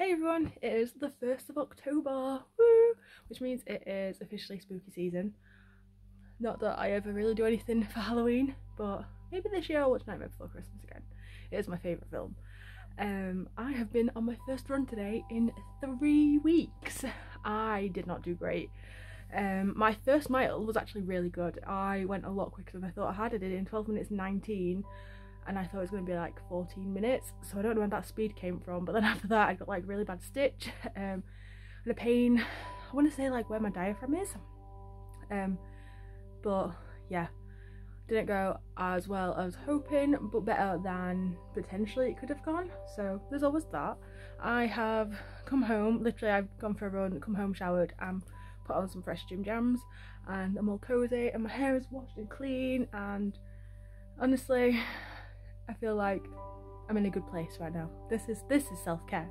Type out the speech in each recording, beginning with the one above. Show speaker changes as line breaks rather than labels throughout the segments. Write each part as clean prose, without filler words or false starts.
Hey everyone, it is the 1st of October, woo! Which means it is officially spooky season. Not that I ever really do anything for Halloween, but maybe this year I'll watch Nightmare Before Christmas again. It is my favourite film. I have been on my first run today in 3 weeks. I did not do great. My first mile was actually really good. I went a lot quicker than I thought I had. I did it in 12 minutes 19. And I thought it was going to be like 14 minutes, so I don't know where that speed came from. But then after that I got like really bad stitch and a pain, I want to say like where my diaphragm is, but yeah, didn't go as well as I was hoping, but better than potentially it could have gone, so there's always that. I have come home, literally I've gone for a run, come home, showered and put on some fresh gym jams, and I'm all cozy and my hair is washed and clean, and honestly I feel like I'm in a good place right now. This is self-care.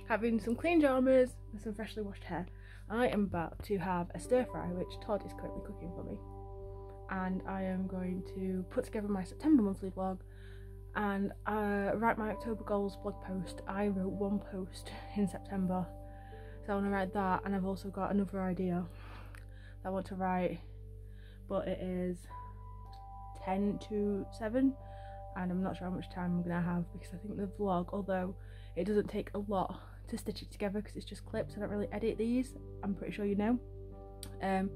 Having some clean pyjamas and some freshly washed hair. I am about to have a stir fry, which Todd is currently cooking for me, and I am going to put together my September monthly vlog and write my October goals blog post. I wrote one post in September, so I want to write that, and I've also got another idea that I want to write, but it is 10 to 7 and I'm not sure how much time I'm gonna have, because I think the vlog, although it doesn't take a lot to stitch it together because it's just clips, I don't really edit these, I'm pretty sure you know. I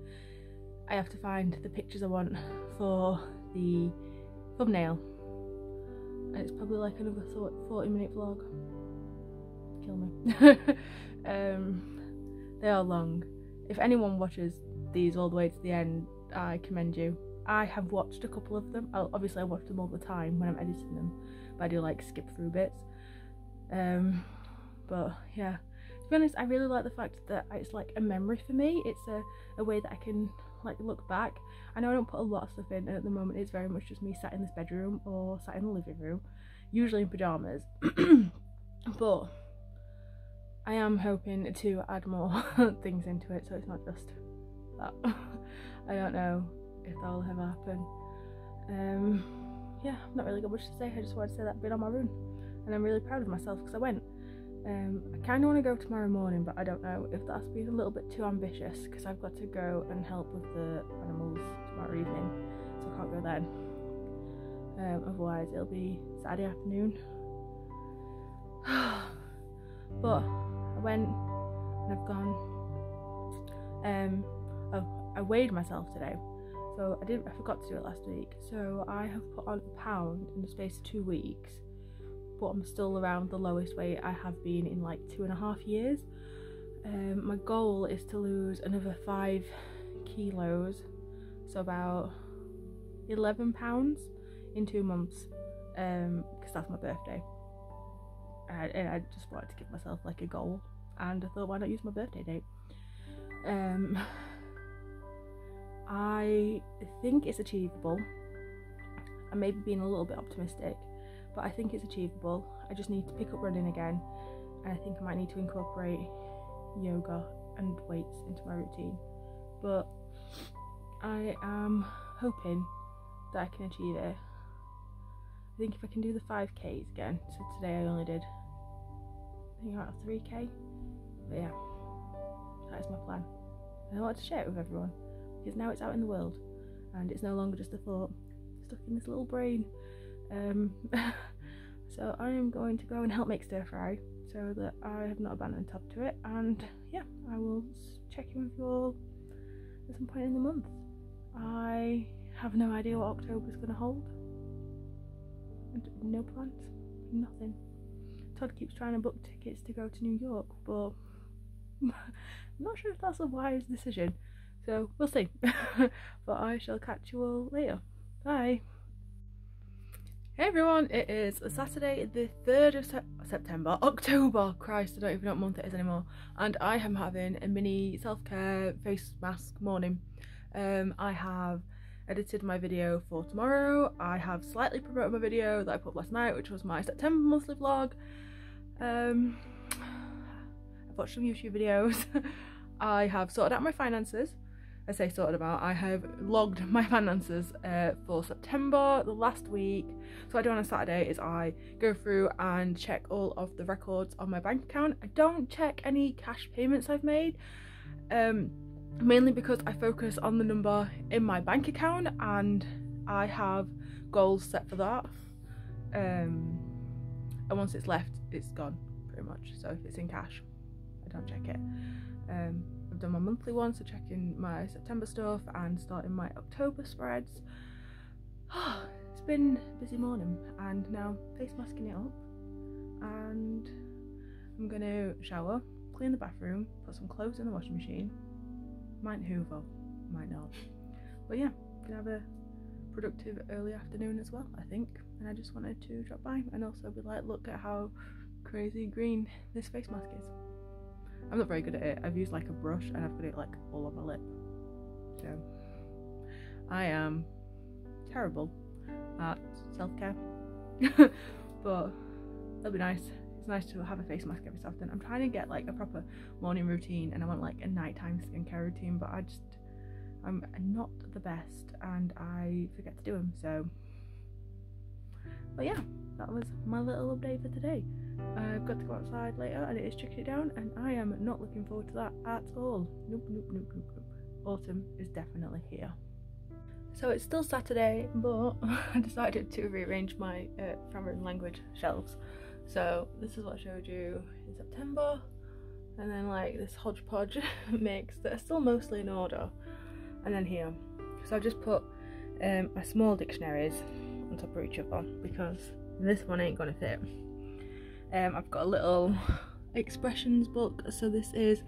have to find the pictures I want for the thumbnail, and it's probably like another 40-minute vlog. Kill me. They are long. If anyone watches these all the way to the end, I commend you. I have watched a couple of them. Obviously I watch them all the time when I'm editing them, but I do like skip through bits. But yeah, to be honest, I really like the fact that it's like a memory for me. It's a way that I can like look back. I know I don't put a lot of stuff in, and at the moment it's very much just me sat in this bedroom or sat in the living room, usually in pyjamas. But I am hoping to add more things into it, so it's not just that. I don't know if that will ever happen. Yeah, I've not really got much to say. I just wanted to say that I've been on my run and I'm really proud of myself because I went. I kind of want to go tomorrow morning, but I don't know if that's being a little bit too ambitious because I've got to go and help with the animals tomorrow evening, so I can't go then. Otherwise it'll be Saturday afternoon. But I went and I've gone. I weighed myself today. So I forgot to do it last week, so I have put on a pound in the space of 2 weeks, but I'm still around the lowest weight I have been in like 2.5 years. My goal is to lose another 5 kilos, so about 11 pounds in 2 months, because that's my birthday, and I just wanted to give myself like a goal, and I thought, why not use my birthday date? I think it's achievable. I may be being a little bit optimistic, but I think it's achievable. I just need to pick up running again, and I think I might need to incorporate yoga and weights into my routine. But I am hoping that I can achieve it. I think if I can do the 5Ks again, so today I only did, I think about 3K, but yeah, that is my plan. And I want to share it with everyone, because now it's out in the world and it's no longer just a thought stuck in this little brain. So I am going to go and help make stir fry so that I have not abandoned Todd to it, and yeah, I will check in with you all at some point in the month. I have no idea what October's going to hold. No plans, nothing. Todd keeps trying to book tickets to go to New York, but I'm not sure if that's a wise decision. So we'll see. But I shall catch you all later. Bye. Hey everyone, it is Saturday the 3rd of September. October, Christ, I don't even know what month it is anymore. And I am having a mini self-care face mask morning. I have edited my video for tomorrow. I have slightly promoted my video that I put last night, which was my September monthly vlog. I've watched some YouTube videos. I have sorted out my finances. I say sorted them out, I have logged my finances for September, the last week. So what I do on a Saturday is I go through and check all of the records on my bank account. I don't check any cash payments I've made, mainly because I focus on the number in my bank account, and I have goals set for that. And once it's left, it's gone pretty much. So if it's in cash, I don't check it. I've done my monthly one, so checking my September stuff and starting my October spreads. It's been a busy morning, and now face masking it up, and I'm gonna shower, clean the bathroom, put some clothes in the washing machine, might hoover, might not, but yeah, gonna have a productive early afternoon as well, I think. And I just wanted to drop by and also be like, look at how crazy green this face mask is. I'm not very good at it. I've used like a brush and I've got it like all on my lip, so I am terrible at self-care. But it'll be nice. It's nice to have a face mask every so often. I'm trying to get like a proper morning routine, and I want like a nighttime skincare routine, but I'm not the best and I forget to do them. So, but yeah, that was my little update for today. I've got to go outside later and it is chucking it down, and I am not looking forward to that at all. Nope. Autumn is definitely here. So it's still Saturday, but I decided to rearrange my grammar and language shelves. So this is what I showed you in September, and then like this hodgepodge mix that are still mostly in order, and then here. So I've just put my small dictionaries on top of each other because this one ain't gonna fit. I've got a little expressions book, so this is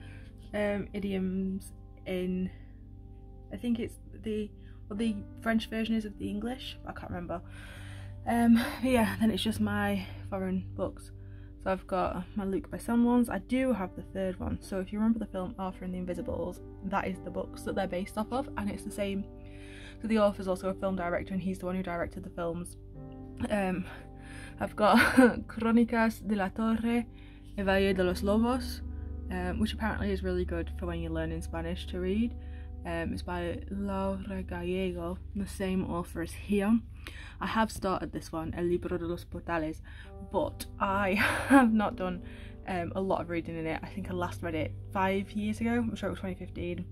idioms in, I think it's the French version is of the English, I can't remember. Yeah, then it's just my foreign books. So I've got my Luc Besson ones. I do have the third one, so if you remember the film Arthur and the Invisibles, that is the books that they're based off of, and it's the same. So the author's also a film director, and he's the one who directed the films. I've got Crónicas de la Torre y Valle de los Lobos, which apparently is really good for when you're learning Spanish to read. It's by Laura Gallego, the same author as here. I have started this one, El Libro de los Portales, but I have not done a lot of reading in it. I think I last read it 5 years ago. I'm sure it was 2015.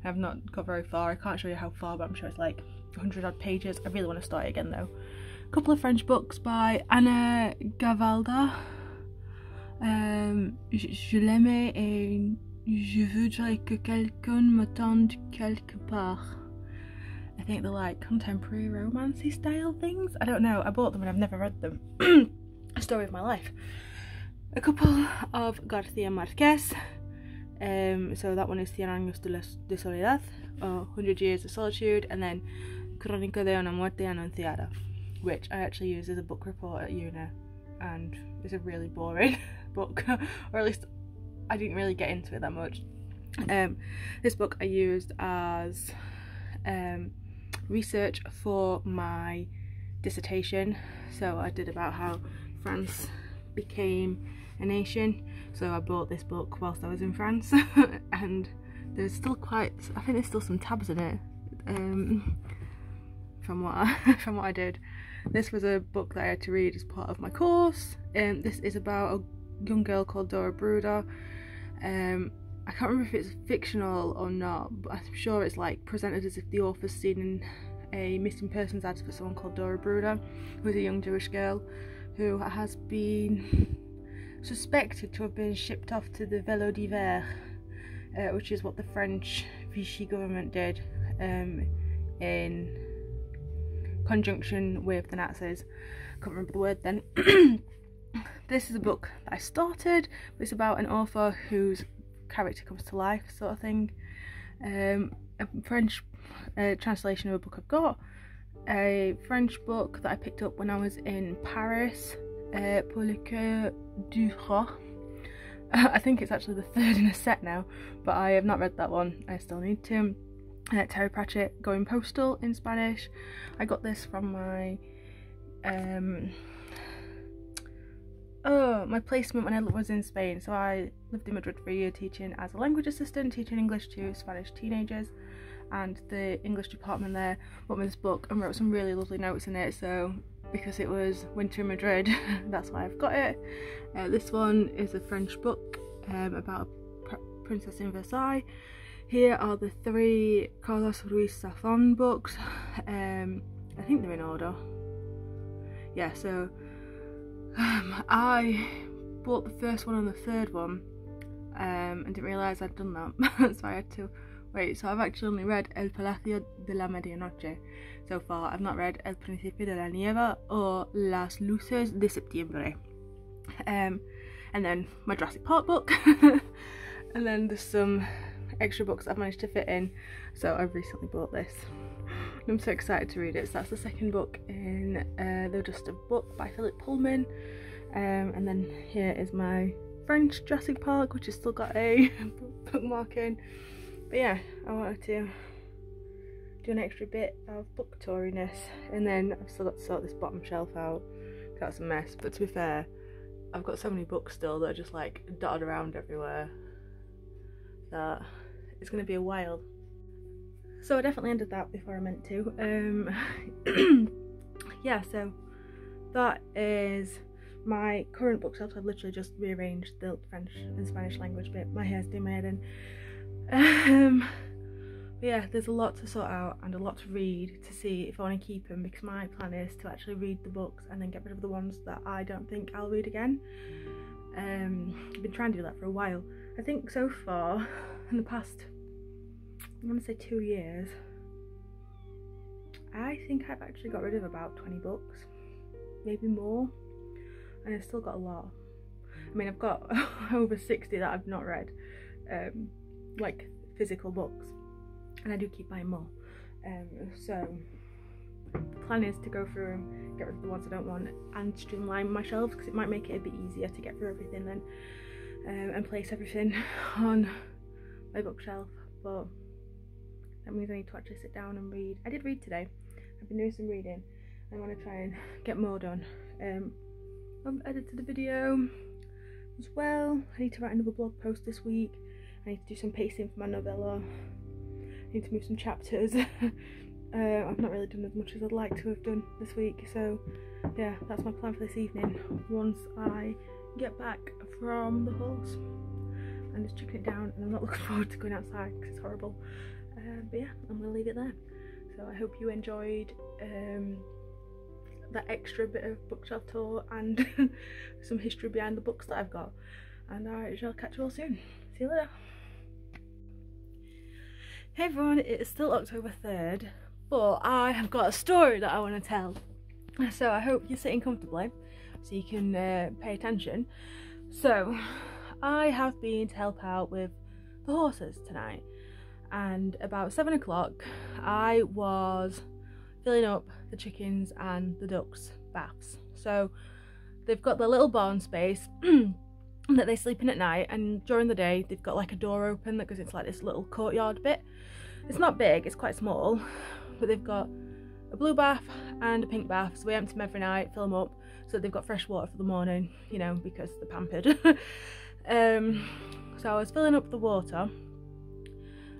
I have not got very far. I can't show you how far, but I'm sure it's like 100 odd pages. I really want to start it again though. A couple of French books by Anna Gavalda. Je l'aime et je voudrais que quelqu'un m'attende quelque part. I think they're like contemporary romancy style things. I don't know. I bought them and I've never read them. A Story of My Life. A couple of Garcia Marquez. So that one is Cien años de soledad, or 100 Years of Solitude, and then Crónica de una muerte anunciada, which I actually used as a book report at uni, and it's a really boring book, or at least I didn't really get into it that much. This book I used as research for my dissertation, so I did about how France became a nation, so I bought this book whilst I was in France and there's still I think there's still some tabs in it from what I did. This was a book that I had to read as part of my course. This is about a young girl called Dora Bruder. I can't remember if it's fictional or not, but I'm sure it's like presented as if the author's seen a missing persons ad for someone called Dora Bruder, who is a young Jewish girl who has been suspected to have been shipped off to the Vélo d'hiver, which is what the French Vichy government did in conjunction with the Nazis. I can't remember the word then. This is a book that I started, but it's about an author whose character comes to life, sort of thing. A French translation of a book I've got. A French book that I picked up when I was in Paris, Pour le Cœur du Roi. I think it's actually the third in a set now, but I have not read that one. I still need to. Terry Pratchett, Going Postal in Spanish. I got this from my my placement when I was in Spain. So I lived in Madrid for a year teaching as a language assistant, teaching English to Spanish teenagers, and the English department there bought me this book and wrote some really lovely notes in it, so because it was winter in Madrid, that's why I've got it. This one is a French book about a princess in Versailles. Here are the 3 Carlos Ruiz Zafón books. I think they're in order. Yeah, so I bought the first one and the third one and didn't realise I'd done that, so I had to wait. So I've actually only read El Palacio de la Medianoche so far. I've not read El Principio de la Nieve or Las Luces de Septiembre. And then my Jurassic Park book. And then there's some extra books I've managed to fit in, so I've recently bought this. I'm so excited to read it. So that's the second book in The Just a Book by Philip Pullman. And then here is my French Jurassic Park, which has still got a bookmark in. But yeah, I wanted to do an extra bit of book touriness, and then I've still got to sort this bottom shelf out. That's a mess, but to be fair, I've got so many books still that are just like dotted around everywhere that it's going to be a while. So I definitely ended that before I meant to. Yeah, so that is my current bookshelf. I've literally just rearranged the French and Spanish language bit. My hair's doing my head in. But yeah, there's a lot to sort out and a lot to read to see if I want to keep them, because my plan is to actually read the books and then get rid of the ones that I don't think I'll read again. I've been trying to do that for a while. I think so far in the past, I'm going to say 2 years, I think I've actually got rid of about 20 books, maybe more, and I've still got a lot. I mean, I've got over 60 that I've not read, like physical books, and I do keep buying more. So the plan is to go through and get rid of the ones I don't want and streamline my shelves, because it might make it a bit easier to get through everything then, and place everything on my bookshelf. But that means I need to actually sit down and read. I did read today. I've been doing some reading. I want to try and get more done. I've edited the video as well. I need to write another blog post this week. I need to do some pacing for my novella. I need to move some chapters. I've not really done as much as I'd like to have done this week, so yeah, that's my plan for this evening once I get back from the horse. I'm just chucking it down, and I'm not looking forward to going outside because it's horrible. But yeah, I'm going to leave it there. So I hope you enjoyed that extra bit of bookshelf tour and some history behind the books that I've got, and I shall catch you all soon. See you later. Hey everyone, it's still October 3rd, but I have got a story that I want to tell, so I hope you're sitting comfortably so you can pay attention. So I have been to help out with the horses tonight, and about 7 o'clock I was filling up the chickens and the ducks' baths. So they've got their little barn space that they sleep in at night, and during the day they've got like a door open that goes into like this little courtyard bit. It's not big, it's quite small, but they've got a blue bath and a pink bath, so we empty them every night, fill them up so that they've got fresh water for the morning, you know, because they're pampered. So I was filling up the water.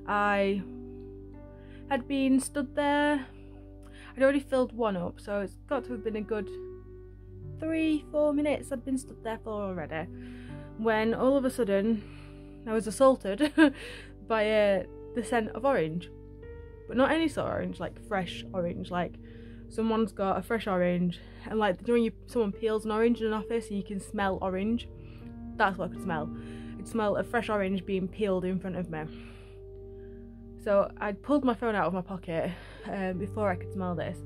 I had been stood there. I'd already filled one up, so it's got to have been a good 3-4 minutes I'd been stood there for already, when all of a sudden I was assaulted by the scent of orange. But not any sort of orange, like fresh orange, like someone's got a fresh orange, and like when someone peels an orange in an office and you can smell orange, that's what I could smell. I could smell a fresh orange being peeled in front of me. So I'd pulled my phone out of my pocket before I could smell this.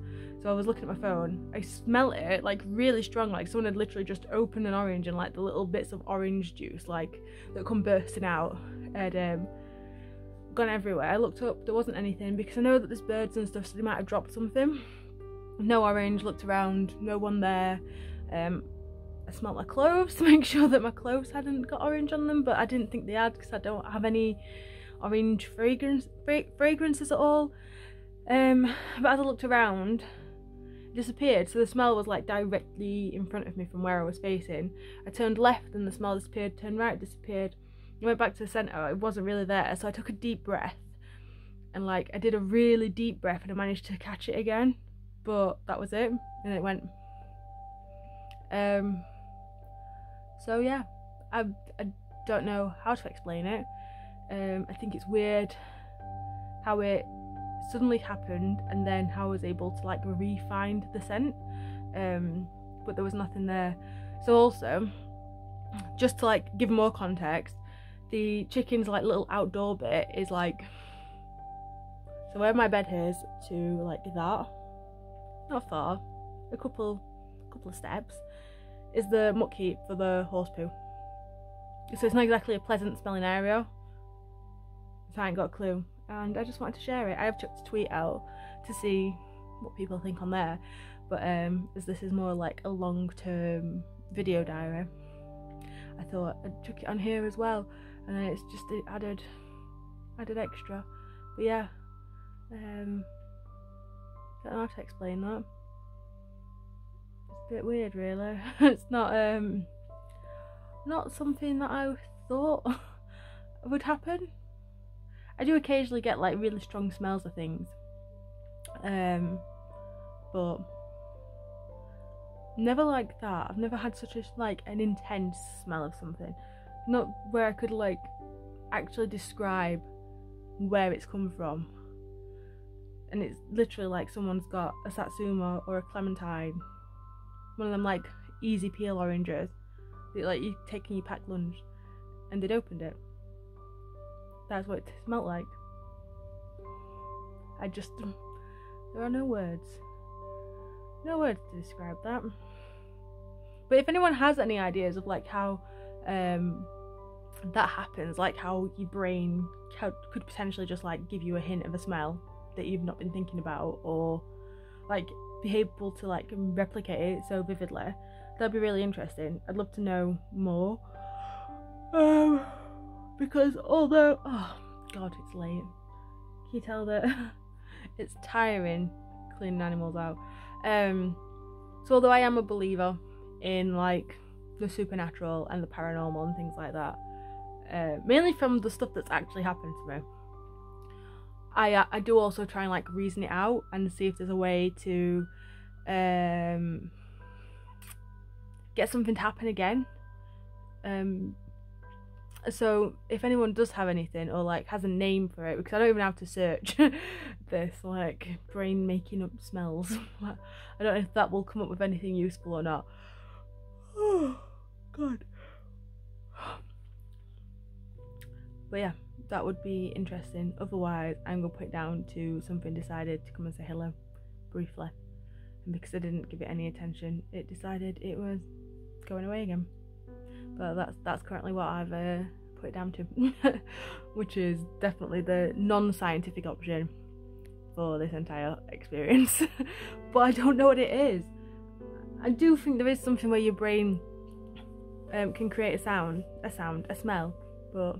So I was looking at my phone. I smelled it like really strong, like someone had literally just opened an orange, and like the little bits of orange juice like that come bursting out had gone everywhere. I looked up, there wasn't anything, because I know that there's birds and stuff, so they might have dropped something. No orange. Looked around, no one there. I smelled my clothes to make sure that my clothes hadn't got orange on them, but I didn't think they had, because I don't have any orange fragrances at all. But as I looked around, it disappeared. So the smell was like directly in front of me from where I was facing. I turned left and the smell disappeared, turned right, disappeared. I went back to the centre, it wasn't really there, so I took a deep breath and like I did a really deep breath and I managed to catch it again, but that was it, and it went. So yeah, I don't know how to explain it. I think it's weird how it suddenly happened and then how I was able to like re-find the scent, but there was nothing there. So also, just to like give more context, the chicken's like little outdoor bit is like, so where my bed is to like that, not far, a couple of steps, is the muck heap for the horse poo. So it's not exactly a pleasant smelling area, so I ain't got a clue, and I just wanted to share it. I have chucked a tweet out to see what people think on there, but as this is more like a long-term video diary, I thought I'd chuck it on here as well, and then it added extra. But yeah, don't know how to explain that. It's a bit weird, really. It's not something that I thought would happen. I do occasionally get like really strong smells of things, but never like that. I've never had such an intense smell of something, not where I could like actually describe where it's come from. And it's literally like someone's got a satsuma or a clementine, one of them like easy peel oranges that like you take in your packed lunch, and they'd opened it. That's what it smelled like. There are no words to describe that. But if anyone has any ideas of like how that happens, like how your brain could potentially just like give you a hint of a smell that you've not been thinking about, or like be able to like replicate it so vividly, that'd be really interesting. I'd love to know more, because although, oh god, it's late, can you tell that it's tiring cleaning animals out? So although I am a believer in like the supernatural and the paranormal and things like that, mainly from the stuff that's actually happened to me, I do also try and like reason it out and see if there's a way to get something to happen again. So if anyone does have anything or like has a name for it, because I don't even know how to search this like brain making up smells, I don't know if that will come up with anything useful or not. Oh god. But yeah, that would be interesting. Otherwise, I'm gonna put it down to something decided to come and say hello briefly, and because I didn't give it any attention, it decided it was going away again. But that's currently what I've put it down to, which is definitely the non-scientific option for this entire experience. But I don't know what it is. I do think there is something where your brain can create a smell, but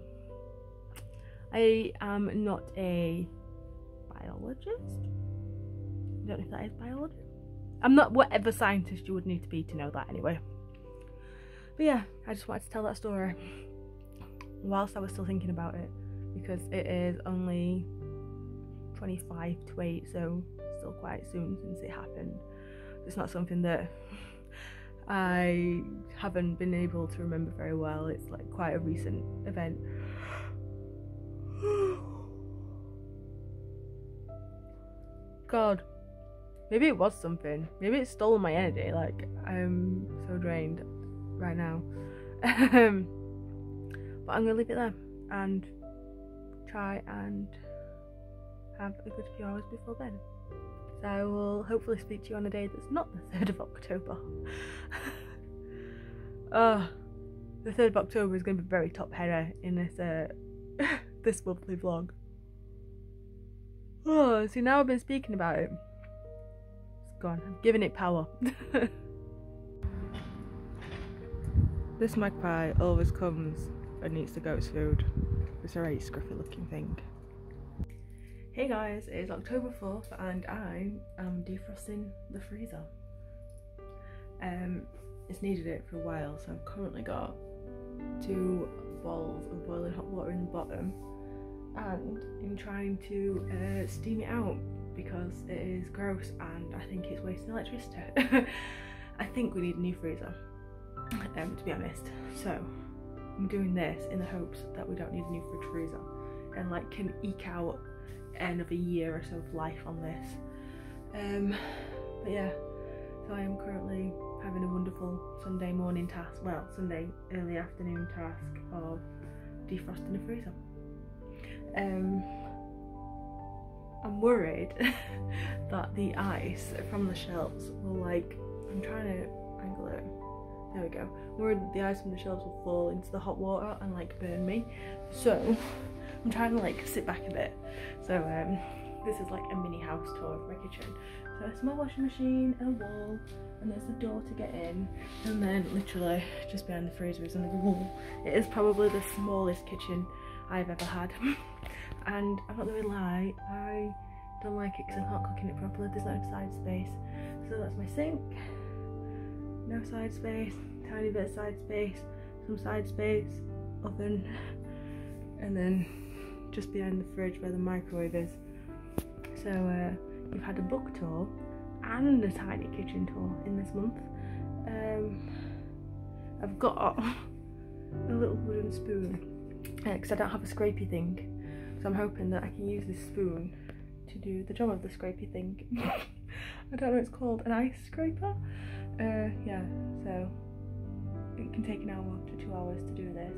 I am not a biologist. I don't know if that is biology. I'm not whatever scientist you would need to be to know that anyway. But yeah, I just wanted to tell that story whilst I was still thinking about it, because it is only 25 to 8, so still quite soon since it happened. It's not something that I haven't been able to remember very well. It's like quite a recent event. God, maybe it was something. Maybe it's stolen my energy. Like, I'm so drained right now. But I'm gonna leave it there and try and have a good few hours before bed. So I will hopefully speak to you on a day that's not the 3rd of October. The 3rd of October is going to be very top header in this this monthly vlog. Oh, see, now I've been speaking about it, it's gone. I'm giving it power. This magpie always comes and eats the goat's food. It's a very scruffy looking thing. Hey guys, it is October 4th and I am defrosting the freezer. It's needed it for a while, so I've currently got 2 bowls of boiling hot water in the bottom, and I'm trying to steam it out because it is gross and I think it's wasting electricity. I think we need a new freezer, to be honest. So I'm doing this in the hopes that we don't need a new fridge freezer and like can eke out another year or so of life on this. But yeah, so I am currently having a wonderful Sunday morning task, well, Sunday early afternoon task of defrosting the freezer. I'm worried that the ice from the shelves will like, I'm trying to angle it, there we go. I'm worried that the ice from the shelves will fall into the hot water and like burn me. So I'm trying to like sit back a bit. So this is like a mini house tour of my kitchen. So a small washing machine, a wall, and there's the door to get in, and then literally just behind the freezer is another wall. It is probably the smallest kitchen I've ever had. And I'm not gonna lie, I don't like it because I'm not cooking it properly. There's no side space. So that's my sink, no side space, tiny bit of side space, some side space, oven, and then just behind the fridge where the microwave is. So you've had a book tour and a tiny kitchen tour in this month. I've got a little wooden spoon because I don't have a scrapey thing. So I'm hoping that I can use this spoon to do the job of the scrapey thing. I don't know what it's called, an ice scraper? Yeah, so it can take an hour to 2 hours to do this.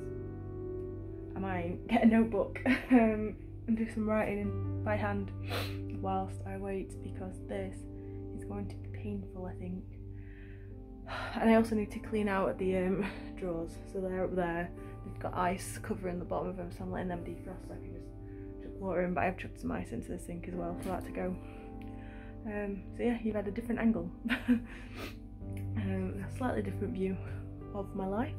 I might get a notebook and do some writing by hand whilst I wait, because this is going to be painful, I think. And I also need to clean out the drawers, so they're up there. They've got ice covering the bottom of them, so I'm letting them defrost so I can just chuck water in, but I've chucked some ice into the sink as well for that to go. So yeah, you've had a different angle. A slightly different view of my life,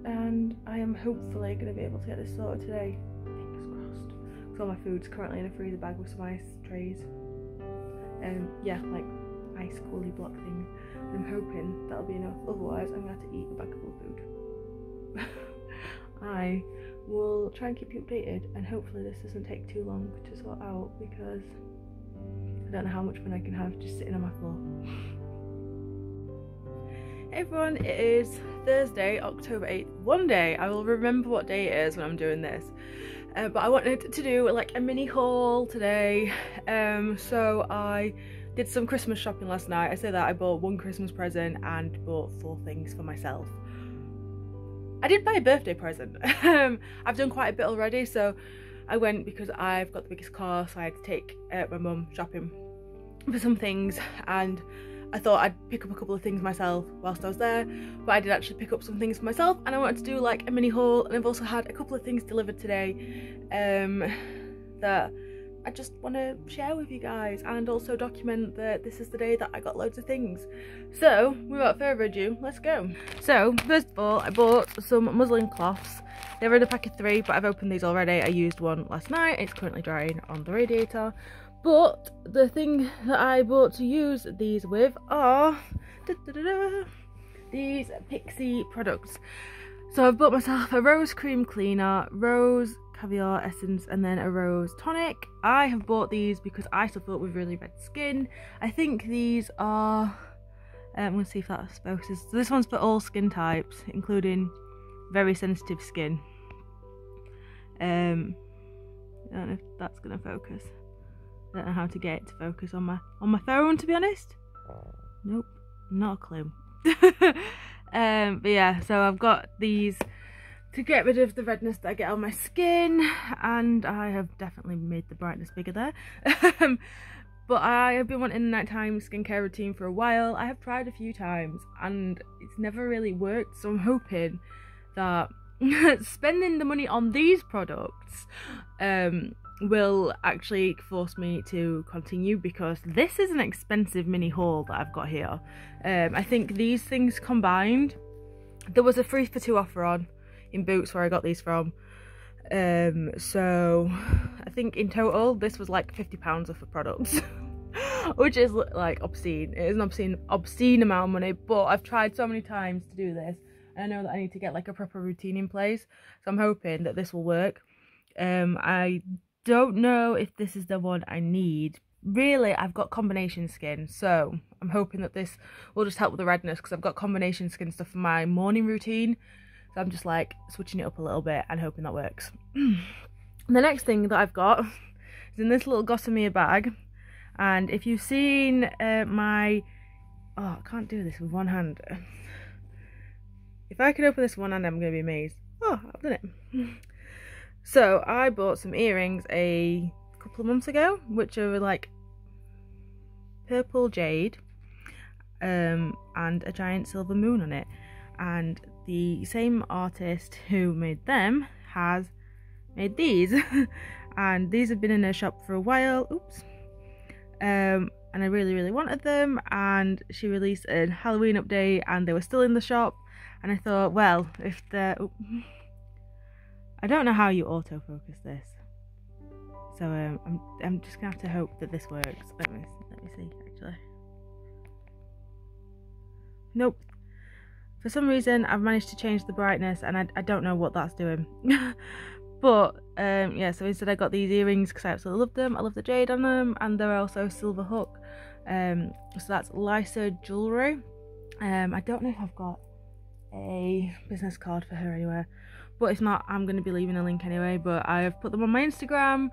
and I am hopefully going to be able to get this sorted today. Fingers crossed. So all my food's currently in a freezer bag with some ice trays. Yeah, like ice coolie block things. I'm hoping that'll be enough, otherwise I'm going to have to eat a bag full of food. I will try and keep you updated, and hopefully this doesn't take too long to sort out, because I don't know how much fun I can have just sitting on my floor. Hey everyone, it is Thursday, October 8th. One day I will remember what day it is when I'm doing this. But I wanted to do like a mini haul today. So I did some Christmas shopping last night. I say that I bought one Christmas present and bought 4 things for myself. I did buy a birthday present. I've done quite a bit already, so I went because I've got the biggest car, so I had to take my mum shopping for some things, and I thought I'd pick up a couple of things myself whilst I was there, but I did actually pick up some things for myself, and I wanted to do like a mini haul. And I've also had a couple of things delivered today that I just want to share with you guys, and also document that this is the day that I got loads of things. So without further ado, let's go. So first of all, I bought some muslin cloths. They were in a pack of 3, but I've opened these already. I used one last night. It's currently drying on the radiator. But the thing that I bought to use these with are these Pixie products. So I've bought myself a rose cream cleaner, rose caviar essence, and then a rose tonic. I have bought these because I suffer with really red skin. I think these are, I'm going to see if that focuses. So this one's for all skin types, including very sensitive skin. I don't know if that's going to focus. I don't know how to get it to focus on my phone, to be honest. Nope, not a clue. But yeah, so I've got these to get rid of the redness that I get on my skin, and I have definitely made the brightness bigger there. But I have been wanting a nighttime skincare routine for a while. I have tried a few times and it's never really worked, so I'm hoping that spending the money on these products will actually force me to continue, because this is an expensive mini haul that I've got here. I think these things combined, there was a 3 for 2 offer on in Boots where I got these from. So I think in total this was like £50 worth of products. Which is like obscene. It is an obscene amount of money, but I've tried so many times to do this, and I know that I need to get like a proper routine in place, so I'm hoping that this will work. I don't know if this is the one I need. Really, I've got combination skin, so I'm hoping that this will just help with the redness, because I've got combination skin stuff for my morning routine. So I'm just like switching it up a little bit and hoping that works. The next thing that I've got is in this little gossamer bag. And if you've seen my... Oh, I can't do this with one hand. If I can open this with one hand, I'm going to be amazed. Oh, I've done it. So I bought some earrings a couple of months ago, which are like purple jade and a giant silver moon on it. And the same artist who made them has made these. And these have been in her shop for a while. Oops. And I really wanted them, and she released a Halloween update and they were still in the shop, and I thought, well, if they're... I don't know how you autofocus this, so I'm just gonna have to hope that this works. Let me see, actually. Nope. For some reason I've managed to change the brightness, and I don't know what that's doing. But yeah, so instead I got these earrings because I absolutely love them. I love the jade on them, and they're also silver hook. So that's Lysa Jewellery. I don't know if I've got a business card for her anywhere, but if not, I'm going to be leaving a link anyway. But I've put them on my Instagram,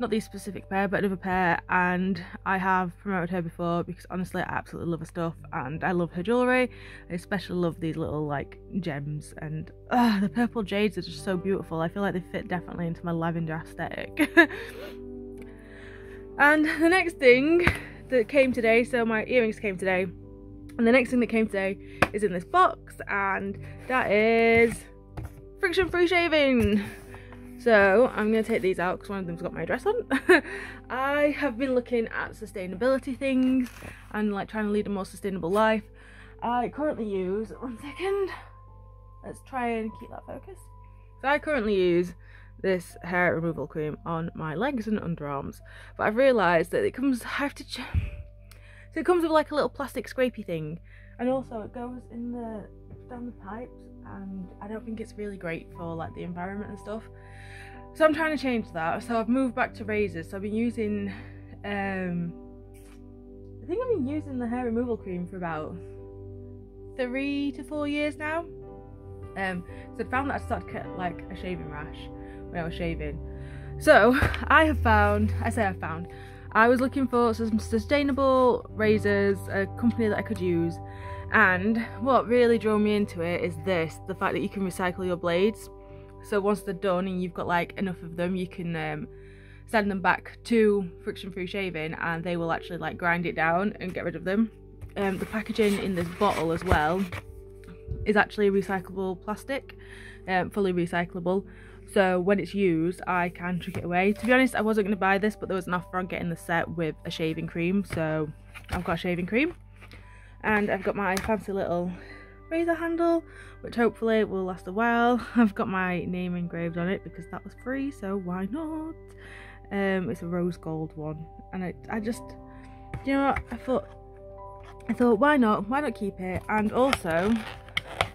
not these specific pair, but another pair, and I have promoted her before because honestly I absolutely love her stuff and I love her jewellery. I especially love these little like gems, and the purple jades are just so beautiful. I feel like they fit definitely into my lavender aesthetic. And the next thing that came today, so my earrings came today, and the next thing that came today is in this box, and that is friction-free shaving. So I'm going to take these out because one of them's got my address on. I have been looking at sustainability things and like trying to lead a more sustainable life. I currently use, one second, let's try and keep that focus. So I currently use this hair removal cream on my legs and underarms, but I've realised that it comes, so it comes with like a little plastic scrapey thing, and also it goes in down the pipes, and I don't think it's really great for like the environment and stuff. So I'm trying to change that. So I've moved back to razors. So I've been using I think I've been using the hair removal cream for about 3 to 4 years now. So I found that I started to get like a shaving rash when I was shaving. So I was looking for some sustainable razors, a company that I could use, and what really drew me into it is the fact that you can recycle your blades. So once they're done and you've got like enough of them, you can send them back to friction-free shaving, and they will actually like grind it down and get rid of them. The packaging in this bottle as well is actually recyclable plastic, fully recyclable. So when it's used, I can chuck it away. To be honest, I wasn't going to buy this, but there was an offer on getting the set with a shaving cream, so I've got a shaving cream. And I've got my fancy little razor handle, which hopefully will last a while. I've got my name engraved on it because that was free, so why not? It's a rose gold one, and I just, you know what, I thought why not keep it. And also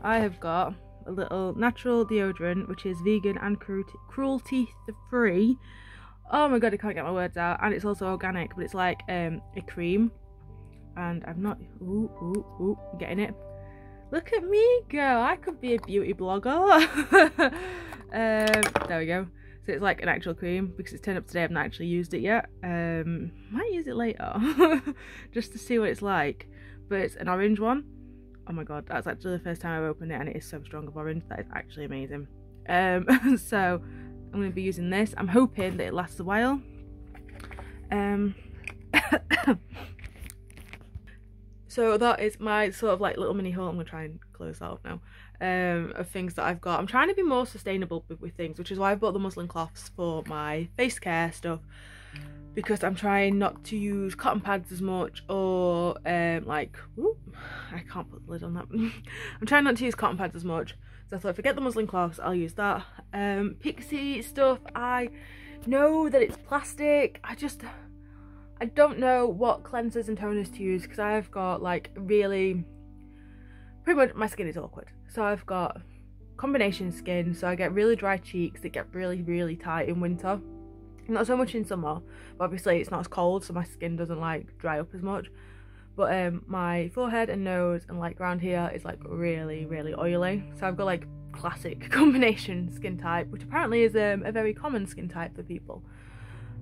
I have got a little natural deodorant which is vegan and cruelty free. Oh my god, I can't get my words out. And it's also organic, but it's like a cream, and I'm not getting it. Look at me go, I could be a beauty blogger. There we go. So it's like an actual cream, because it's turned up today. I've not actually used it yet. Might use it later just to see what it's like. But it's an orange one. Oh my god, that's actually the first time I've opened it, and it is so strong of orange. That is actually amazing. So I'm going to be using this. I'm hoping that it lasts a while. So that is my sort of like little mini haul. I'm going to try and close that up now. Of things that I've got. I'm trying to be more sustainable with things, which is why I bought the muslin cloths for my face care stuff, because I'm trying not to use cotton pads as much, or like, I can't put the lid on that. I'm trying not to use cotton pads as much, so I thought if I get the muslin cloths, I'll use that. Pixie stuff, I know that it's plastic. I don't know what cleansers and toners to use, because I've got like really, pretty much my skin is awkward. So I've got combination skin, so I get really dry cheeks that get really tight in winter. Not so much in summer, but obviously it's not as cold, so my skin doesn't like dry up as much. But my forehead and nose and like around here is like really oily, so I've got like classic combination skin type, which apparently is a very common skin type for people.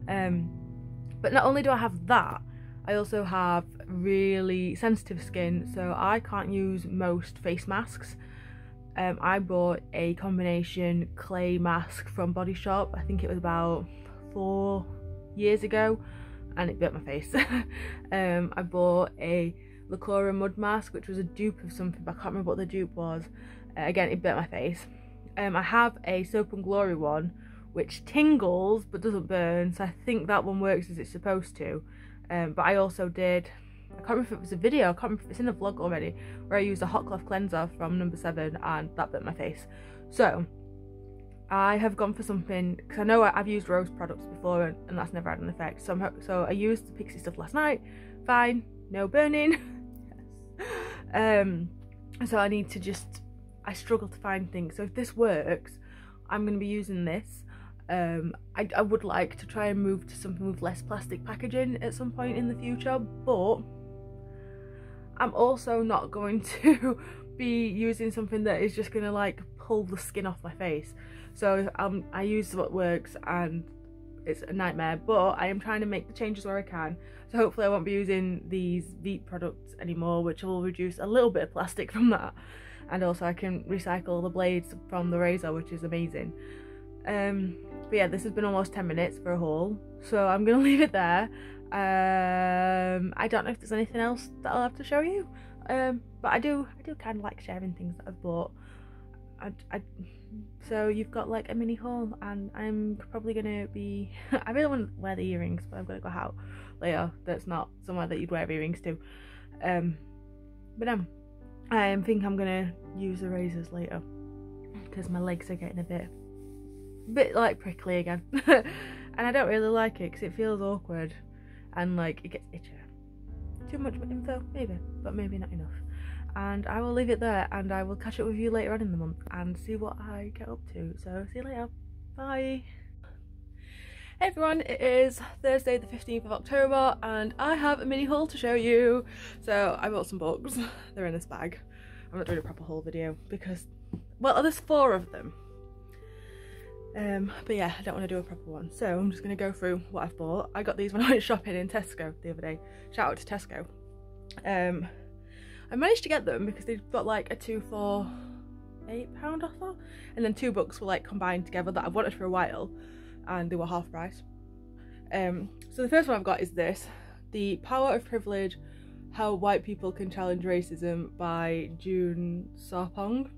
But not only do I have that, I also have really sensitive skin, so I can't use most face masks. I bought a combination clay mask from Body Shop, I think it was about 4 years ago, and it burnt my face. I bought a Lacora mud mask, which was a dupe of something, but I can't remember what the dupe was. Again, it burnt my face. I have a Soap and Glory one, which tingles but doesn't burn, so I think that one works as it's supposed to. But I also did, I can't remember if it was a video, I can't remember if it's in a vlog already, where I used a hot cloth cleanser from number 7 and that burnt my face. So I have gone for something, because I know I've used rose products before and that's never had an effect. So I used the Pixie stuff last night, fine, no burning. Yes. So I need to just, I struggle to find things. So if this works, I'm going to be using this. I would like to try and move to something with less plastic packaging at some point in the future, but I'm also not going to be using something that is just going to like pull the skin off my face. So I use what works and it's a nightmare, but I am trying to make the changes where I can. So hopefully I won't be using these Veet products anymore, which will reduce a little bit of plastic from that. And also I can recycle the blades from the razor, which is amazing. But yeah, this has been almost 10 minutes for a haul, so I'm gonna leave it there. I don't know if there's anything else that I'll have to show you, but I do kind of like sharing things that I've bought. So you've got like a mini haul, and I'm probably gonna be I really want to wear the earrings, but I'm gonna go out later. That's not somewhere that you'd wear earrings to. But I think I'm gonna use the razors later because my legs are getting a bit like prickly again. And I don't really like it because it feels awkward and like it gets itchy. Too much info, maybe, but maybe not enough. And I will leave it there, and I will catch up with you later on in the month and see what I get up to. So see you later, bye. Hey everyone, it is Thursday the 15th of October and I have a mini haul to show you. So I bought some books, they're in this bag. I'm not doing a proper haul video because, well, there's 4 of them. But yeah, I don't want to do a proper one, so I'm just going to go through what I've bought. I got these when I went shopping in Tesco the other day. Shout out to Tesco. I managed to get them because they've got like a 2 for £8 offer, and then 2 books were like combined together that I've wanted for a while, and they were half price. So the first one I've got is this, The Power of Privilege: How White People Can Challenge Racism by June Sarpong.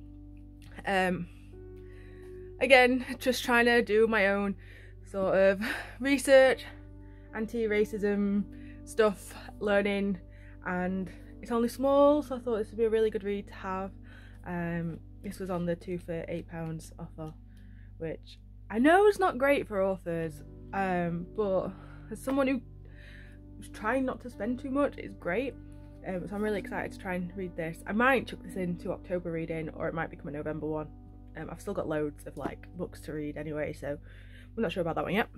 Again, just trying to do my own sort of research, anti-racism stuff, learning, and it's only small, so I thought this would be a really good read to have. This was on the 2 for £8 offer, which I know is not great for authors, but as someone who's trying not to spend too much, it's great. So I'm really excited to try and read this. I might chuck this into October reading, or it might become a November one. I've still got loads of like books to read anyway, so I'm not sure about that one yet.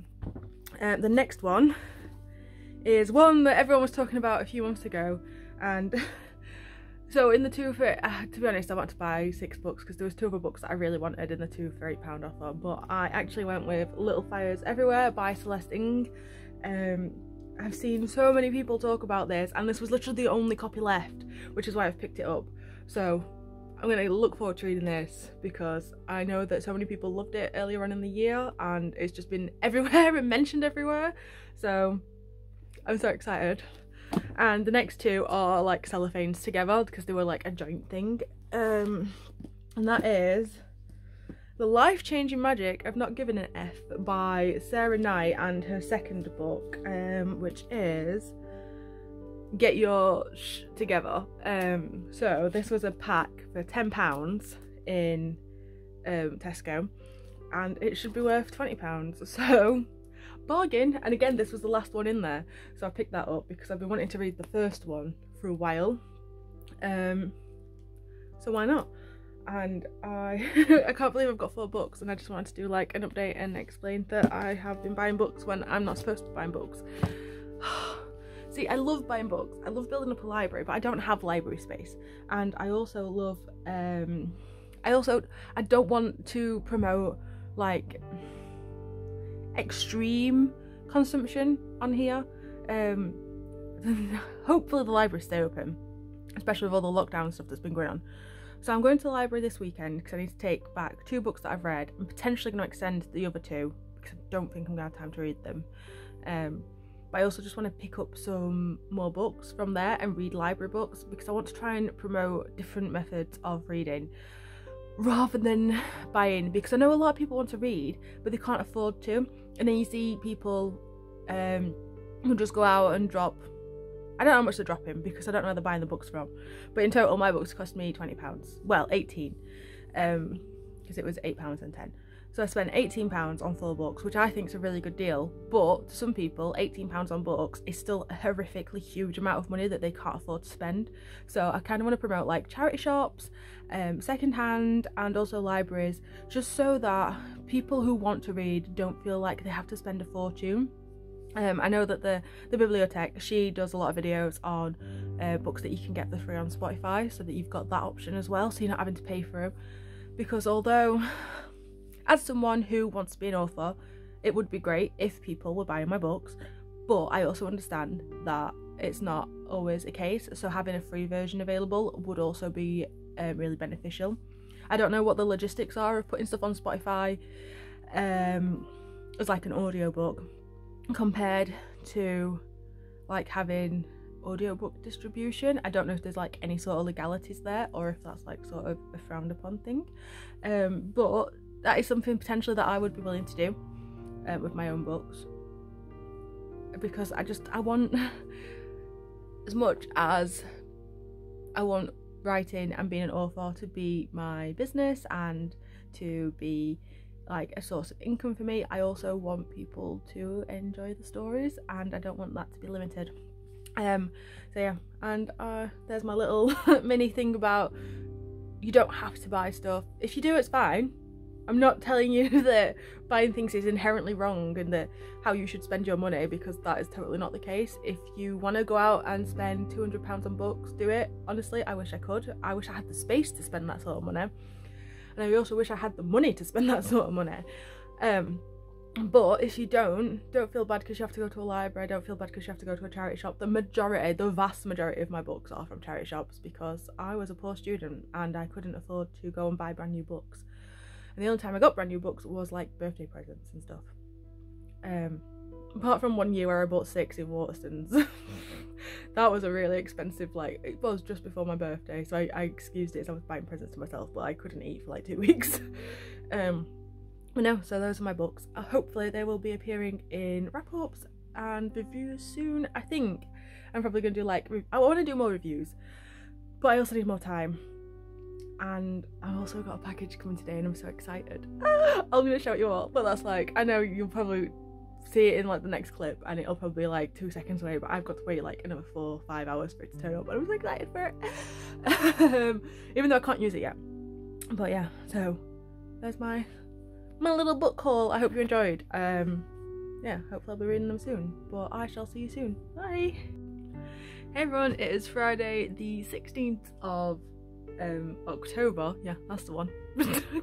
The next one is one that everyone was talking about a few months ago, and so in the 2 for, to be honest, I wanted to buy 6 books because there was 2 other books that I really wanted in the 2 for £8 offer, but I actually went with Little Fires Everywhere by Celeste Ng. I've seen so many people talk about this, and this was literally the only copy left, which is why I've picked it up. So I'm going to look forward to reading this because I know that so many people loved it earlier on in the year and it's just been everywhere and mentioned everywhere, so I'm so excited. And the next 2 are like cellophanes together because they were like a joint thing, and that is The Life-Changing Magic of Not Giving an F by Sarah Knight, and her second book, which is Get Your Sh Together. So this was a pack for £10 in Tesco, and it should be worth £20, so bargain. And again, this was the last one in there, so I picked that up because I've been wanting to read the first one for a while, so why not? and I I can't believe I've got 4 books, and I just wanted to do like an update and explain that I have been buying books when I'm not supposed to be buying books. See, I love buying books, I love building up a library, but I don't have library space. And I also love I don't want to promote like extreme consumption on here. Hopefully the library stay open, especially with all the lockdown stuff that's been going on. So I'm going to the library this weekend because I need to take back 2 books that I've read. I'm potentially going to extend the other 2 because I don't think I'm going to have time to read them. But I also just want to pick up some more books from there and read library books, because I want to try and promote different methods of reading rather than buying, because I know a lot of people want to read but they can't afford to. And then you see people who just go out and drop, I don't know how much they're dropping because I don't know where they're buying the books from, but in total my books cost me £20, well 18, because it was £8 and 10. So I spent £18 on 4 books, which I think is a really good deal. But to some people, £18 on books is still a horrifically huge amount of money that they can't afford to spend. So I kind of want to promote like charity shops, secondhand, and also libraries, just so that people who want to read don't feel like they have to spend a fortune. I know that the Bibliothèque, she does a lot of videos on books that you can get for free on Spotify, so that you've got that option as well, so you're not having to pay for them. Because although, as someone who wants to be an author, it would be great if people were buying my books, but I also understand that it's not always a case, so having a free version available would also be really beneficial. I don't know what the logistics are of putting stuff on Spotify as like an audiobook compared to like having audiobook distribution. I don't know if there's like any sort of legalities there, or if that's like sort of a frowned upon thing, but that is something potentially that I would be willing to do with my own books, because I want, as much as I want writing and being an author to be my business and to be like a source of income for me, I also want people to enjoy the stories, and I don't want that to be limited. So yeah, and there's my little mini thing about you don't have to buy stuff. If you do, it's fine. I'm not telling you that buying things is inherently wrong and that how you should spend your money, because that is totally not the case. If you want to go out and spend £200 on books, do it. Honestly, I wish I could. I wish I had the space to spend that sort of money. And I also wish I had the money to spend that sort of money. But if you don't feel bad because you have to go to a library, don't feel bad because you have to go to a charity shop. The vast majority of my books are from charity shops, because I was a poor student and I couldn't afford to go and buy brand new books. And the only time I got brand new books was like birthday presents and stuff. Apart from one year where I bought 6 in Waterstones. That was a really expensive, like, it was just before my birthday, so I excused it as I was buying presents to myself, but I couldn't eat for like 2 weeks. But no, so those are my books. Hopefully they will be appearing in wrap-ups and reviews soon. I think I'm probably going to do like, I want to do more reviews, but I also need more time. And I've also got a package coming today and I'm so excited. I'm going to show you all, but that's like, I know you'll probably see it in like the next clip and it'll probably be like 2 seconds away, but I've got to wait like another 4 or 5 hours for it to turn up, and I'm so excited for it. Even though I can't use it yet. But yeah, so there's my little book haul. I hope you enjoyed. Yeah, hopefully I'll be reading them soon, but I shall see you soon. Bye. Hey everyone, it is Friday the 16th of October. Yeah, that's the one.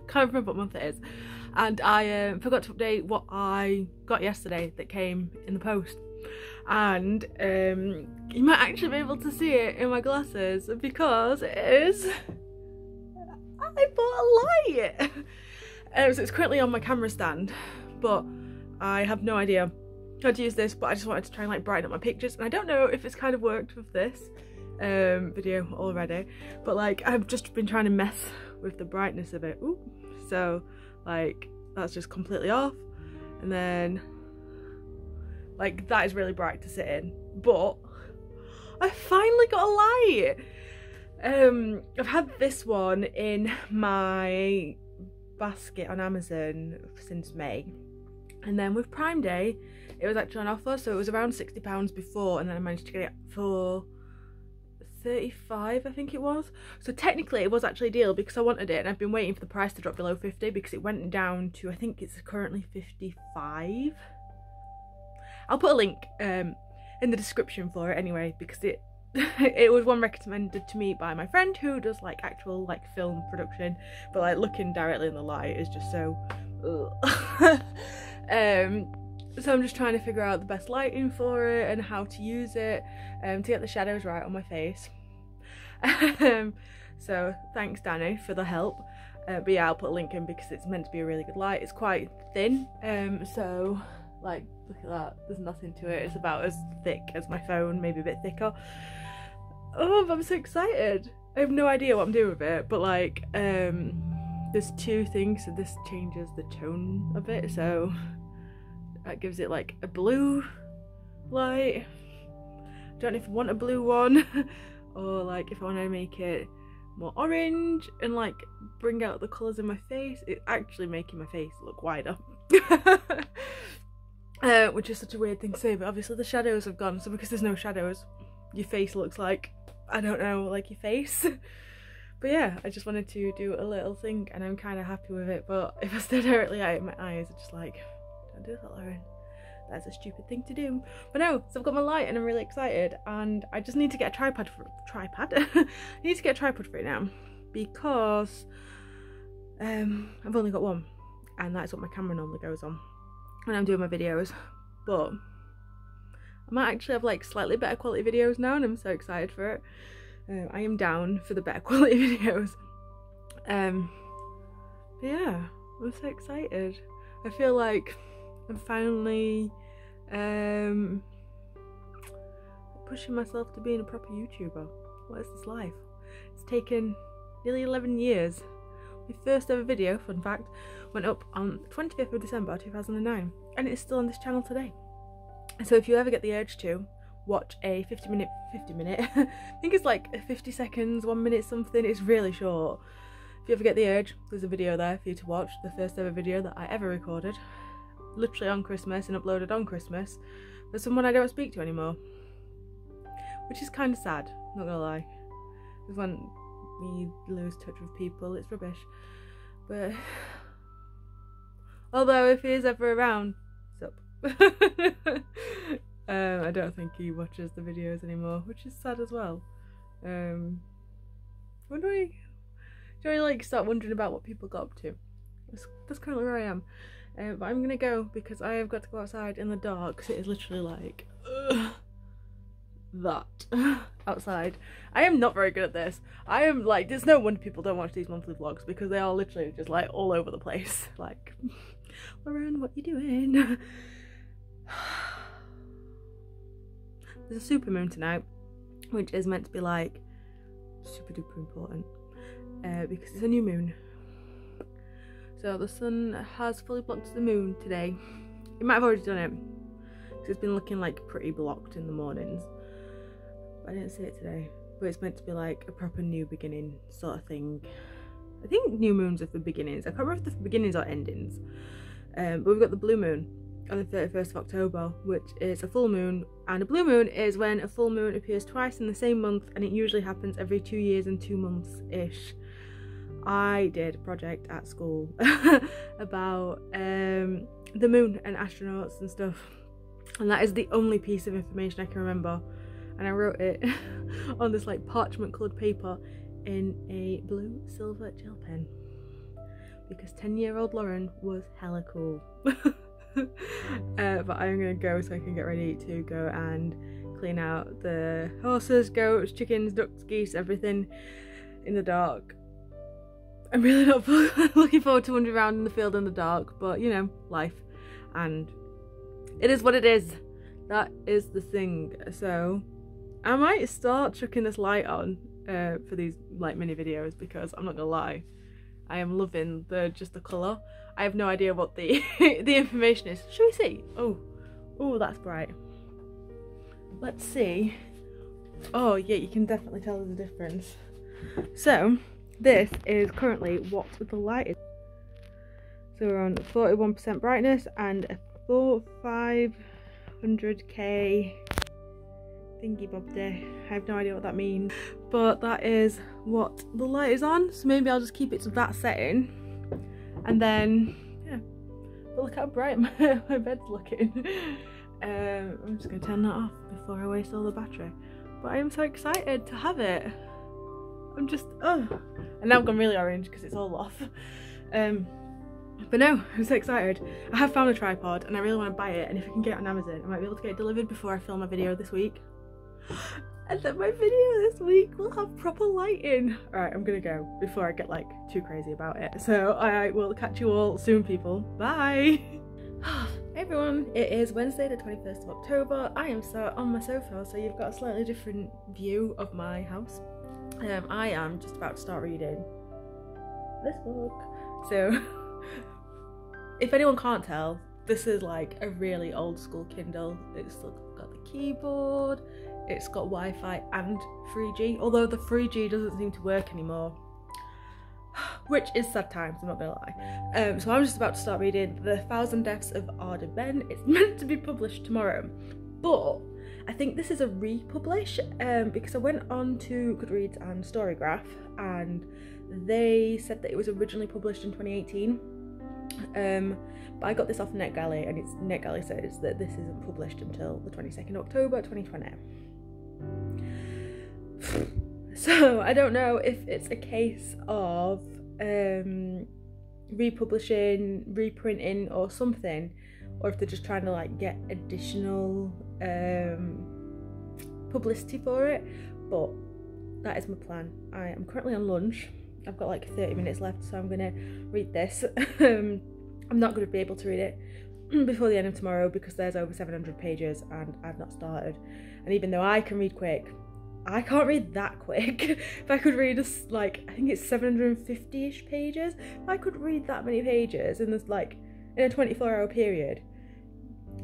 Can't remember what month it is. And I forgot to update what I got yesterday that came in the post. And you might actually be able to see it in my glasses, because it is, I bought a light. So it's currently on my camera stand, but I have no idea how to use this, but I just wanted to try and like brighten up my pictures, and I don't know if it's kind of worked with this video already, but like I've just been trying to mess with the brightness of it. Ooh. So like that's just completely off, and then like that is really bright to sit in, but I finally got a light. I've had this one in my basket on Amazon since May, and then with Prime Day it was actually on offer, so it was around £60 before, and then I managed to get it for 35, I think it was. So technically it was actually a deal because I wanted it, and I've been waiting for the price to drop below 50 because it went down to, I think it's currently 55. I'll put a link in the description for it anyway, because it it was one recommended to me by my friend who does like actual like film production, but like looking directly in the light is just so so I'm just trying to figure out the best lighting for it and how to use it to get the shadows right on my face. So thanks Danny for the help. But yeah, I'll put a link in because it's meant to be a really good light. It's quite thin, so like look at that, there's nothing to it. It's about as thick as my phone, maybe a bit thicker. Oh, I'm so excited. I have no idea what I'm doing with it, but like there's two things, so this changes the tone of it, so that gives it like a blue light. Don't know if I want a blue one or like if I want to make it more orange and like bring out the colours in my face. It's actually making my face look wider. Which is such a weird thing to say, but obviously the shadows have gone, so because there's no shadows your face looks like, I don't know, like your face. But yeah, I just wanted to do a little thing and I'm kind of happy with it, but if I stare directly at it, my eyes are just like, don't do that, Lauren. That's a stupid thing to do. But no, so I've got my light and I'm really excited, and I just need to get a tripod I need to get a tripod for it now because I've only got one, and that's what my camera normally goes on when I'm doing my videos. But I might actually have like slightly better quality videos now, and I'm so excited for it. I am down for the better quality videos. But yeah, I'm so excited. I feel like I'm finally pushing myself to being a proper YouTuber. What is this life? It's taken nearly 11 years. My first ever video, fun fact, went up on 25th of December 2009, and it's still on this channel today. So if you ever get the urge to watch a 50 minute I think it's like 50 seconds, 1 minute something, it's really short. If you ever get the urge, there's a video there for you to watch, the first ever video that I ever recorded, literally on Christmas and uploaded on Christmas, for someone I don't speak to anymore, which is kind of sad, not gonna lie, because when you lose touch with people it's rubbish. But although if he is ever around, sup. I don't think he watches the videos anymore, which is sad as well. When do I like start wondering about what people got up to? That's currently where I am. But I'm gonna go because I have got to go outside in the dark, because it is literally like that outside. I am not very good at this. I am like, there's no wonder people don't watch these monthly vlogs, because they are literally just like all over the place. Like, Lauren, what you doing? There's a supermoon tonight, which is meant to be like super duper important because it's a new moon. So the sun has fully blocked the moon today. It might have already done it because it's been looking like pretty blocked in the mornings, but I didn't see it today. But it's meant to be like a proper new beginning sort of thing. I think new moons are for beginnings. I can't remember if they're beginnings or endings. But we've got the blue moon on the 31st of October, which is a full moon, and a blue moon is when a full moon appears twice in the same month, and it usually happens every 2 years and 2 months ish. I did a project at school about the moon and astronauts and stuff, and that is the only piece of information I can remember, and I wrote it on this like parchment coloured paper in a blue silver gel pen because 10-year-old Lauren was hella cool. But I'm gonna go so I can get ready to go and clean out the horses, goats, chickens, ducks, geese, everything in the dark. I'm really not looking forward to wandering around in the field in the dark, but you know, life, and it is what it is. That is the thing. So I might start chucking this light on for these like mini videos, because I'm not gonna lie, I am loving just the colour. I have no idea what the the information is. Shall we see? Oh, that's bright. Let's see. Oh yeah, you can definitely tell there's a difference. So this is currently what the light is. So we're on 41% brightness and a 500K thingy bob day. I have no idea what that means, but that is what the light is on, so maybe I'll just keep it to that setting, and then yeah, but look how bright my bed's looking. I'm just gonna turn that off before I waste all the battery, but I am so excited to have it. I'm just and now I've gone really orange because it's all off. But no, I'm so excited. I have found a tripod and I really want to buy it, and if I can get it on Amazon I might be able to get it delivered before I film my video this week. And then my video this week will have proper lighting. Alright, I'm gonna go before I get like too crazy about it. So I will catch you all soon, people. Bye! Hey everyone, it is Wednesday the 21st of October. I am sat on my sofa, so you've got a slightly different view of my house. I am just about to start reading this book. So if anyone can't tell, this is like a really old school Kindle. It's got the keyboard, it's got Wi-Fi and 3G, although the 3G doesn't seem to work anymore, which is sad times, I'm not gonna lie. So I'm just about to start reading The 1,000 Deaths of Arda Ben. It's meant to be published tomorrow, but I think this is a republish because I went on to Goodreads and Storygraph and they said that it was originally published in 2018. But I got this off NetGalley, and NetGalley says that this isn't published until the 22nd October 2020. So I don't know if it's a case of republishing, reprinting or something, or if they're just trying to like get additional publicity for it, but that is my plan. I am currently on lunch. I've got like 30 minutes left, so I'm gonna read this. I'm not going to be able to read it before the end of tomorrow because there's over 700 pages and I've not started. And even though I can read quick, I can't read that quick. If I could read like, I think it's 750-ish pages, if I could read that many pages in this like in a 24-hour period,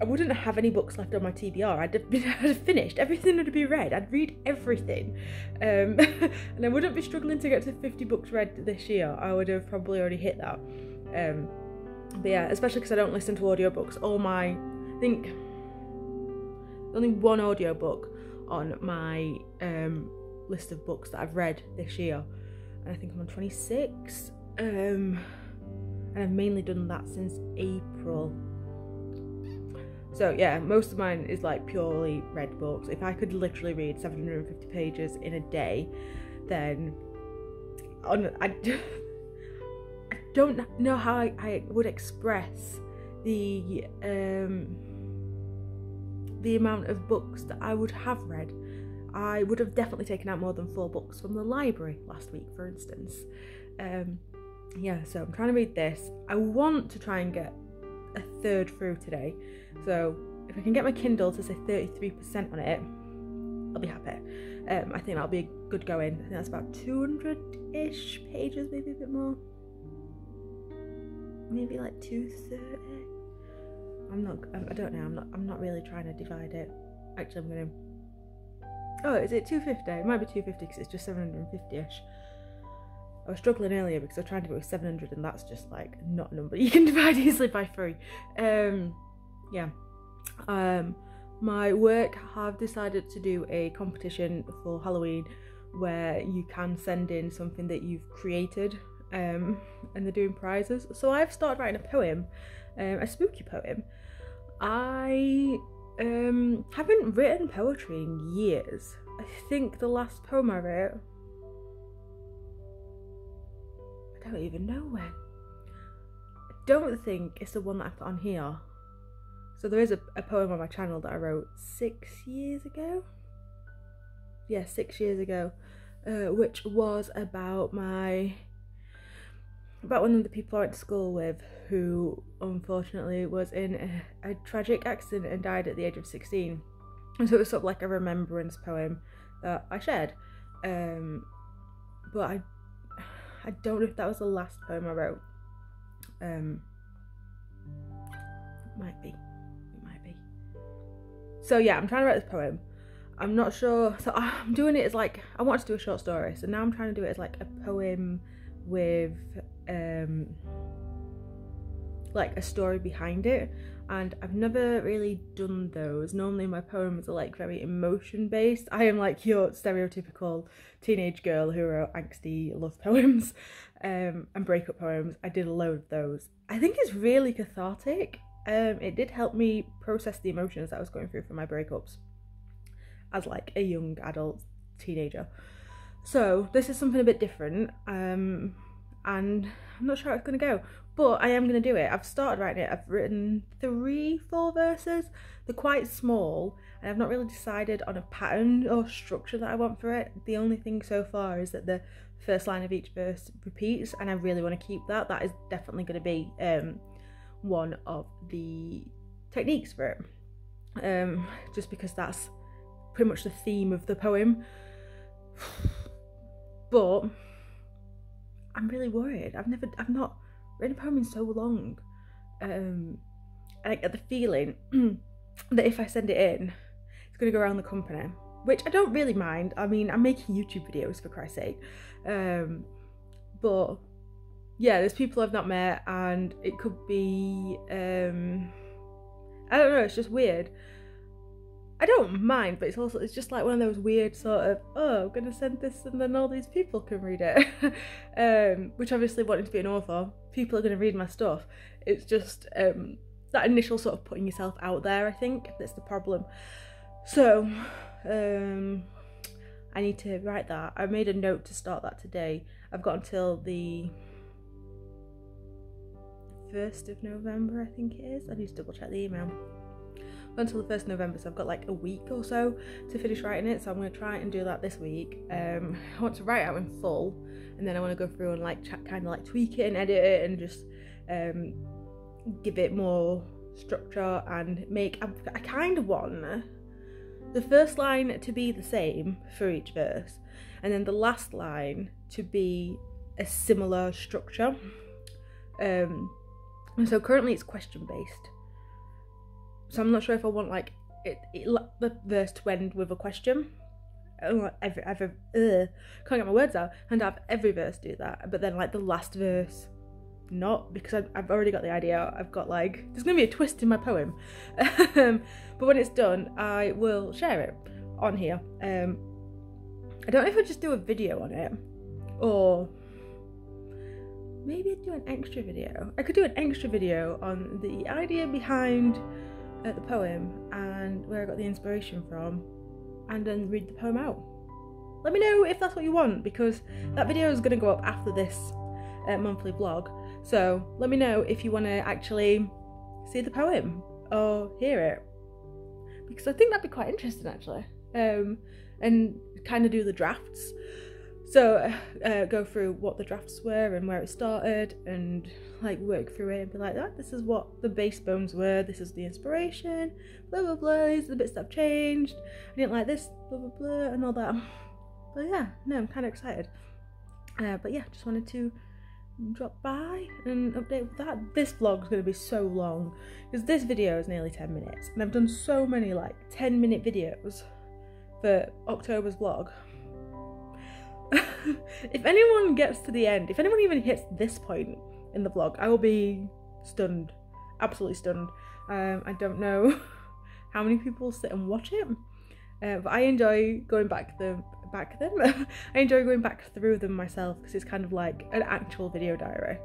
I wouldn't have any books left on my TBR. I'd have finished everything would be read. I'd read everything, and I wouldn't be struggling to get to 50 books read this year. I would have probably already hit that. But yeah, especially because I don't listen to audiobooks. I think only one audiobook on my list of books that I've read this year, and I think I'm on 26, and I've mainly done that since April. So yeah, most of mine is like purely read books. If I could literally read 750 pages in a day, then I don't know how I would express the amount of books that I would have read. I would have definitely taken out more than 4 books from the library last week, for instance. Yeah, so I'm trying to read this. I want to try and get a third through today, so if I can get my Kindle to say 33% on it, I'll be happy. I think that'll be good going. I think that's about 200-ish pages, maybe a bit more. Maybe like 230. I don't know. I'm not really trying to divide it. Actually, I'm gonna. Oh, is it 250? It might be 250 because it's just 750-ish. I was struggling earlier because I was trying to go with 700, and that's just like not a number you can divide easily by 3. Yeah. My work have decided to do a competition for Halloween where you can send in something that you've created. And they're doing prizes. So I've started writing a poem, a spooky poem. I haven't written poetry in years. I think the last poem I wrote, I don't even know when. I don't think it's the one that I put on here. So there is a poem on my channel that I wrote 6 years ago. Yeah, 6 years ago, which was about one of the people I went to school with who unfortunately was in a tragic accident and died at the age of 16. And so it was sort of like a remembrance poem that I shared. But I don't know if that was the last poem I wrote. It might be. So yeah, I'm trying to write this poem. I'm not sure. So I'm doing it as like, I wanted to do a short story, so now I'm trying to do it as like a poem with like a story behind it, and I've never really done those. Normally my poems are like very emotion based. I am like your stereotypical teenage girl who wrote angsty love poems and breakup poems. I did a load of those. I think it's really cathartic. It did help me process the emotions that I was going through for my breakups as like a young adult teenager. So this is something a bit different, and I'm not sure how it's going to go, but I am going to do it. I've started writing it. I've written 3-4 verses. They're quite small, and I've not really decided on a pattern or structure that I want for it. The only thing so far is that the first line of each verse repeats, and I really want to keep that. That is definitely going to be one of the techniques for it, just because that's pretty much the theme of the poem. But I'm really worried. I've not written a poem in so long. I get the feeling that if I send it in, it's gonna go around the company, which I don't really mind. I mean, I'm making YouTube videos, for Christ's sake. But yeah, there's people I've not met, and it could be I don't know, it's just weird. I don't mind, but it's just like one of those weird sort of, oh, I'm gonna send this and then all these people can read it. Which obviously, wanting to be an author, people are gonna read my stuff. It's just that initial sort of putting yourself out there, I think, that's the problem. So I need to write that. I made a note to start that today. I've got until the 1st of November, I think it is. I need to double check the email. Until the 1st of November, so I've got like a week or so to finish writing it, so I'm going to try and do that this week. I want to write it out in full, and then I want to go through and like kind of like tweak it and edit it and just give it more structure and make, I kind of want the first line to be the same for each verse, and then the last line to be a similar structure. And so currently it's question based. So I'm not sure if I want like the verse to end with a question. Can't get my words out. And have every verse do that, but then like the last verse not, because I've already got the idea. I've got like, there's gonna be a twist in my poem. But when it's done, I will share it on here. I don't know if I'll just do a video on it, or maybe I'd do an extra video. I could do an extra video on the idea behind the poem and where I got the inspiration from, and then read the poem out. Let me know if that's what you want, because that video is going to go up after this monthly vlog, so let me know if you want to actually see the poem or hear it, because I think that'd be quite interesting actually, and kind of do the drafts. So go through what the drafts were and where it started, and like work through it and be like, that this is what the base bones were, this is the inspiration, blah blah blah, these are the bits that I've changed, I didn't like this, blah blah blah, and all that. But yeah, no, I'm kind of excited. But yeah, just wanted to drop by and update with that. This vlog is going to be so long, because this video is nearly 10 minutes, and I've done so many like 10-minute videos for October's vlog. If anyone gets to the end, if anyone even hits this point in the vlog, I will be stunned, absolutely stunned. I don't know how many people sit and watch it, but I enjoy going back them. I enjoy going back through them myself, because it's kind of like an actual video diary.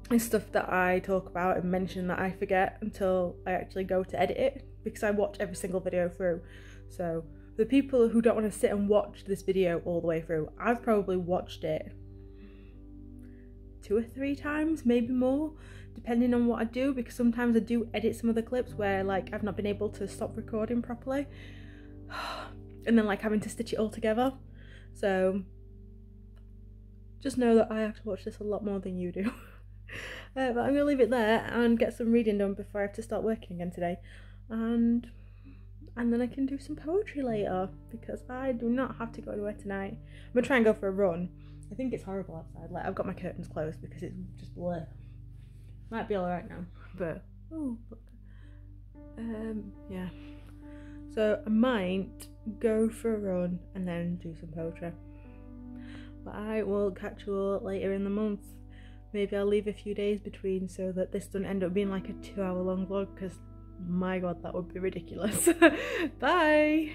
It's stuff that I talk about and mention that I forget until I actually go to edit it, because I watch every single video through. So the people who don't want to sit and watch this video all the way through, I've probably watched it 2 or 3 times, maybe more, depending on what I do, because sometimes I do edit some of the clips where like I've not been able to stop recording properly, and then like having to stitch it all together. So just know that I have to watch this a lot more than you do. But I'm gonna leave it there and get some reading done before I have to start working again today, and then I can do some poetry later, because I do not have to go anywhere tonight. I'm gonna try and go for a run. I think it's horrible outside. Like, I've got my curtains closed because it's just blur. Might be alright now, but oh look. Yeah. So I might go for a run and then do some poetry. But I will catch you all later in the month. maybe I'll leave a few days between so that this doesn't end up being like a 2-hour long vlog, because my god, that would be ridiculous. Bye!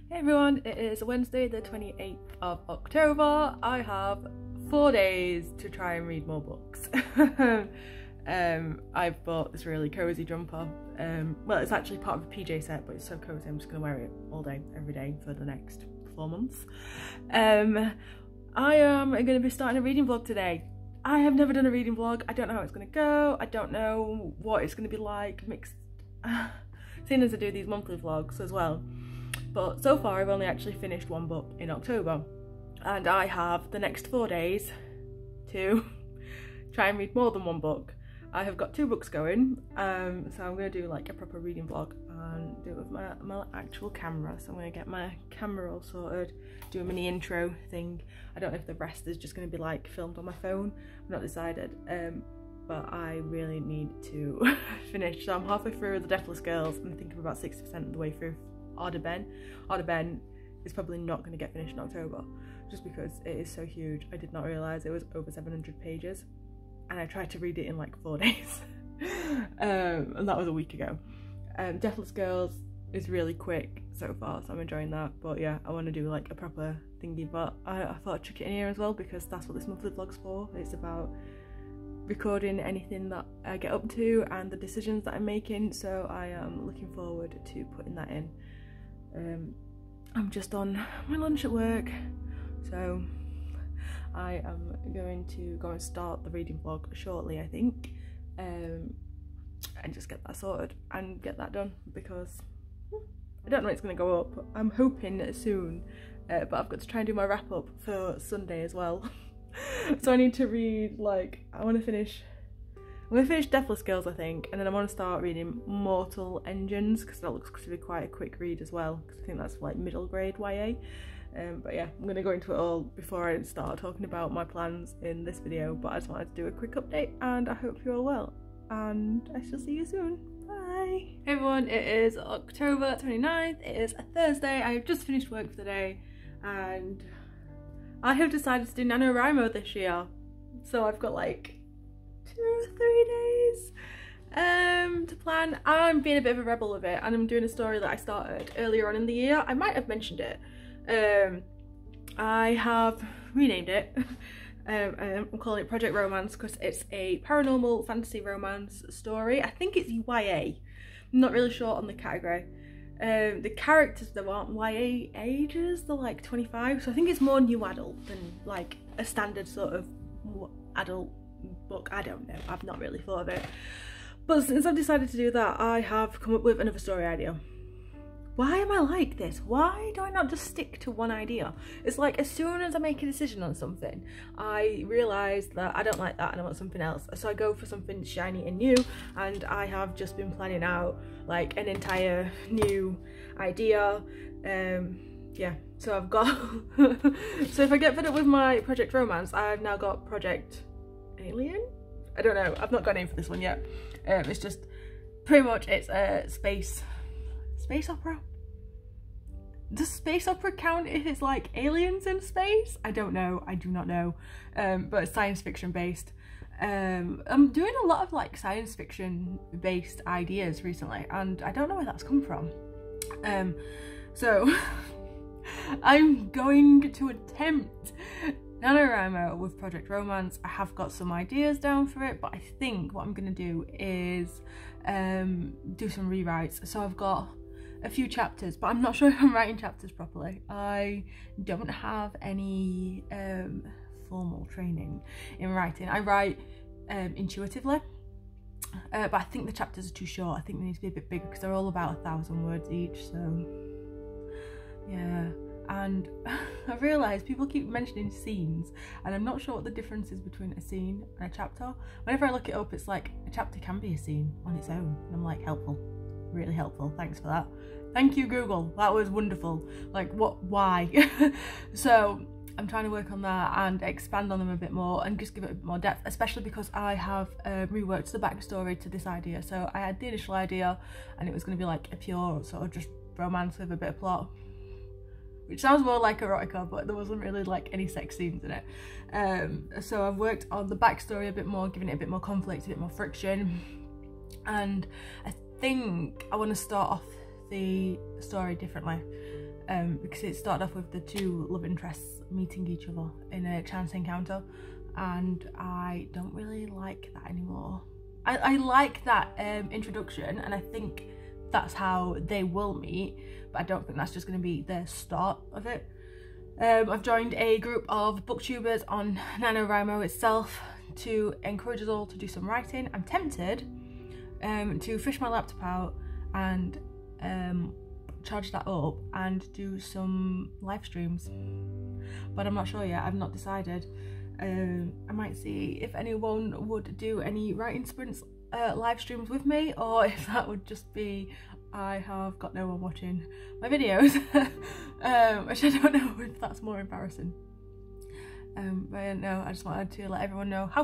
Hey everyone, it is Wednesday the 28th of October. I have 4 days to try and read more books. I've bought this really cozy jumper. Well, it's actually part of a PJ set, but it's so cozy I'm just going to wear it all day, every day for the next 4 months. I am going to be starting a reading vlog today. I have never done a reading vlog. I don't know how it's going to go. I don't know what it's going to be like mixed, seeing as I do these monthly vlogs as well. But so far I've only actually finished one book in October, and I have the next 4 days to try and read more than one book. I have got 2 books going, so I'm going to do like a proper reading vlog and do it with my actual camera. So I'm going to get my camera all sorted, do a mini intro thing. I don't know if the rest is just going to be like filmed on my phone, I've not decided, but I really need to finish. So I'm halfway through The Deathless Girls and I think I'm about 60% of the way through Arda is probably not going to get finished in October, just because it is so huge. I did not realise it was over 700 pages, and I tried to read it in like 4 days, and that was a week ago. Deathless Girls is really quick so far, so I'm enjoying that. But yeah, I want to do like a proper thingy, but I thought I'd chuck it in here as well, because that's what this monthly vlog's for. It's about recording anything that I get up to and the decisions that I'm making, so I am looking forward to putting that in. I'm just on my lunch at work, so I am going to go and start the reading vlog shortly, I think, and just get that sorted and get that done, because I don't know when it's going to go up. I'm hoping soon, but I've got to try and do my wrap up for Sunday as well. So I need to read, like, I'm going to finish Deathless Girls, I think, and then I want to start reading Mortal Engines, because that looks to be quite a quick read as well, because I think that's like middle grade YA. But yeah, I'm going to go into it all before I start talking about my plans in this video, but I just wanted to do a quick update, and I hope you're all well, and I shall see you soon. Bye! Hey everyone, it is October 29th, it is a Thursday. I have just finished work for the day, and I have decided to do Nanowrimo this year, so I've got like 2 or 3 days to plan. I'm being a bit of a rebel with it, and I'm doing a story that I started earlier on in the year. I might have mentioned it. I have renamed it. I'm calling it Project Romance because it's a paranormal fantasy romance story. I think it's YA. I'm not really sure on the category. The characters though aren't YA ages, they're like 25, so I think it's more new adult than like a standard sort of adult book. I don't know, I've not really thought of it. But since I've decided to do that, I have come up with another story idea. Why am I like this? Why do I not just stick to one idea? It's like as soon as I make a decision on something, I realise that I don't like that and I want something else. So I go for something shiny and new, and I have just been planning out like an entire new idea. Yeah, so I've got so if I get fed up with my Project Romance, I've now got Project Alien? I don't know, I've not got a name for this one yet. It's just pretty much, it's a space opera. Does space opera count if it's like aliens in space? I don't know, I do not know, but it's science fiction based. I'm doing a lot of like science fiction based ideas recently, and I don't know where that's come from. So I'm going to attempt Nanowrimo with Project Romance. I have got some ideas down for it, but I think what I'm going to do is do some rewrites. So I've got a few chapters, but I'm not sure if I'm writing chapters properly. I don't have any formal training in writing. I write intuitively, but I think the chapters are too short. I think they need to be a bit bigger because they're all about 1,000 words each, so yeah. And I've realised people keep mentioning scenes, and I'm not sure what the difference is between a scene and a chapter. Whenever I look it up, it's like a chapter can be a scene on its own, and I'm like, helpful, really helpful, thanks for that. Thank you, Google, that was wonderful. Like, what, why? So I'm trying to work on that and expand on them a bit more and just give it a bit more depth, especially because I have reworked the backstory to this idea. So I had the initial idea and it was going to be like a pure sort of just romance with a bit of plot, which sounds more like erotica, but there wasn't really like any sex scenes in it. So I've worked on the backstory a bit more, giving it a bit more conflict, a bit more friction, and I think I want to start off the story differently, because it started off with the two love interests meeting each other in a chance encounter, and I don't really like that anymore. I like that introduction, and I think that's how they will meet, but I don't think that's just going to be the start of it. I've joined a group of booktubers on Nanowrimo itself to encourage us all to do some writing. I'm tempted to fish my laptop out and charge that up and do some live streams, but I'm not sure yet. I've not decided. I might see if anyone would do any writing sprints live streams with me, or if that would just be I have got no one watching my videos, which I don't know if that's more embarrassing. But I don't know, I just wanted to let everyone know how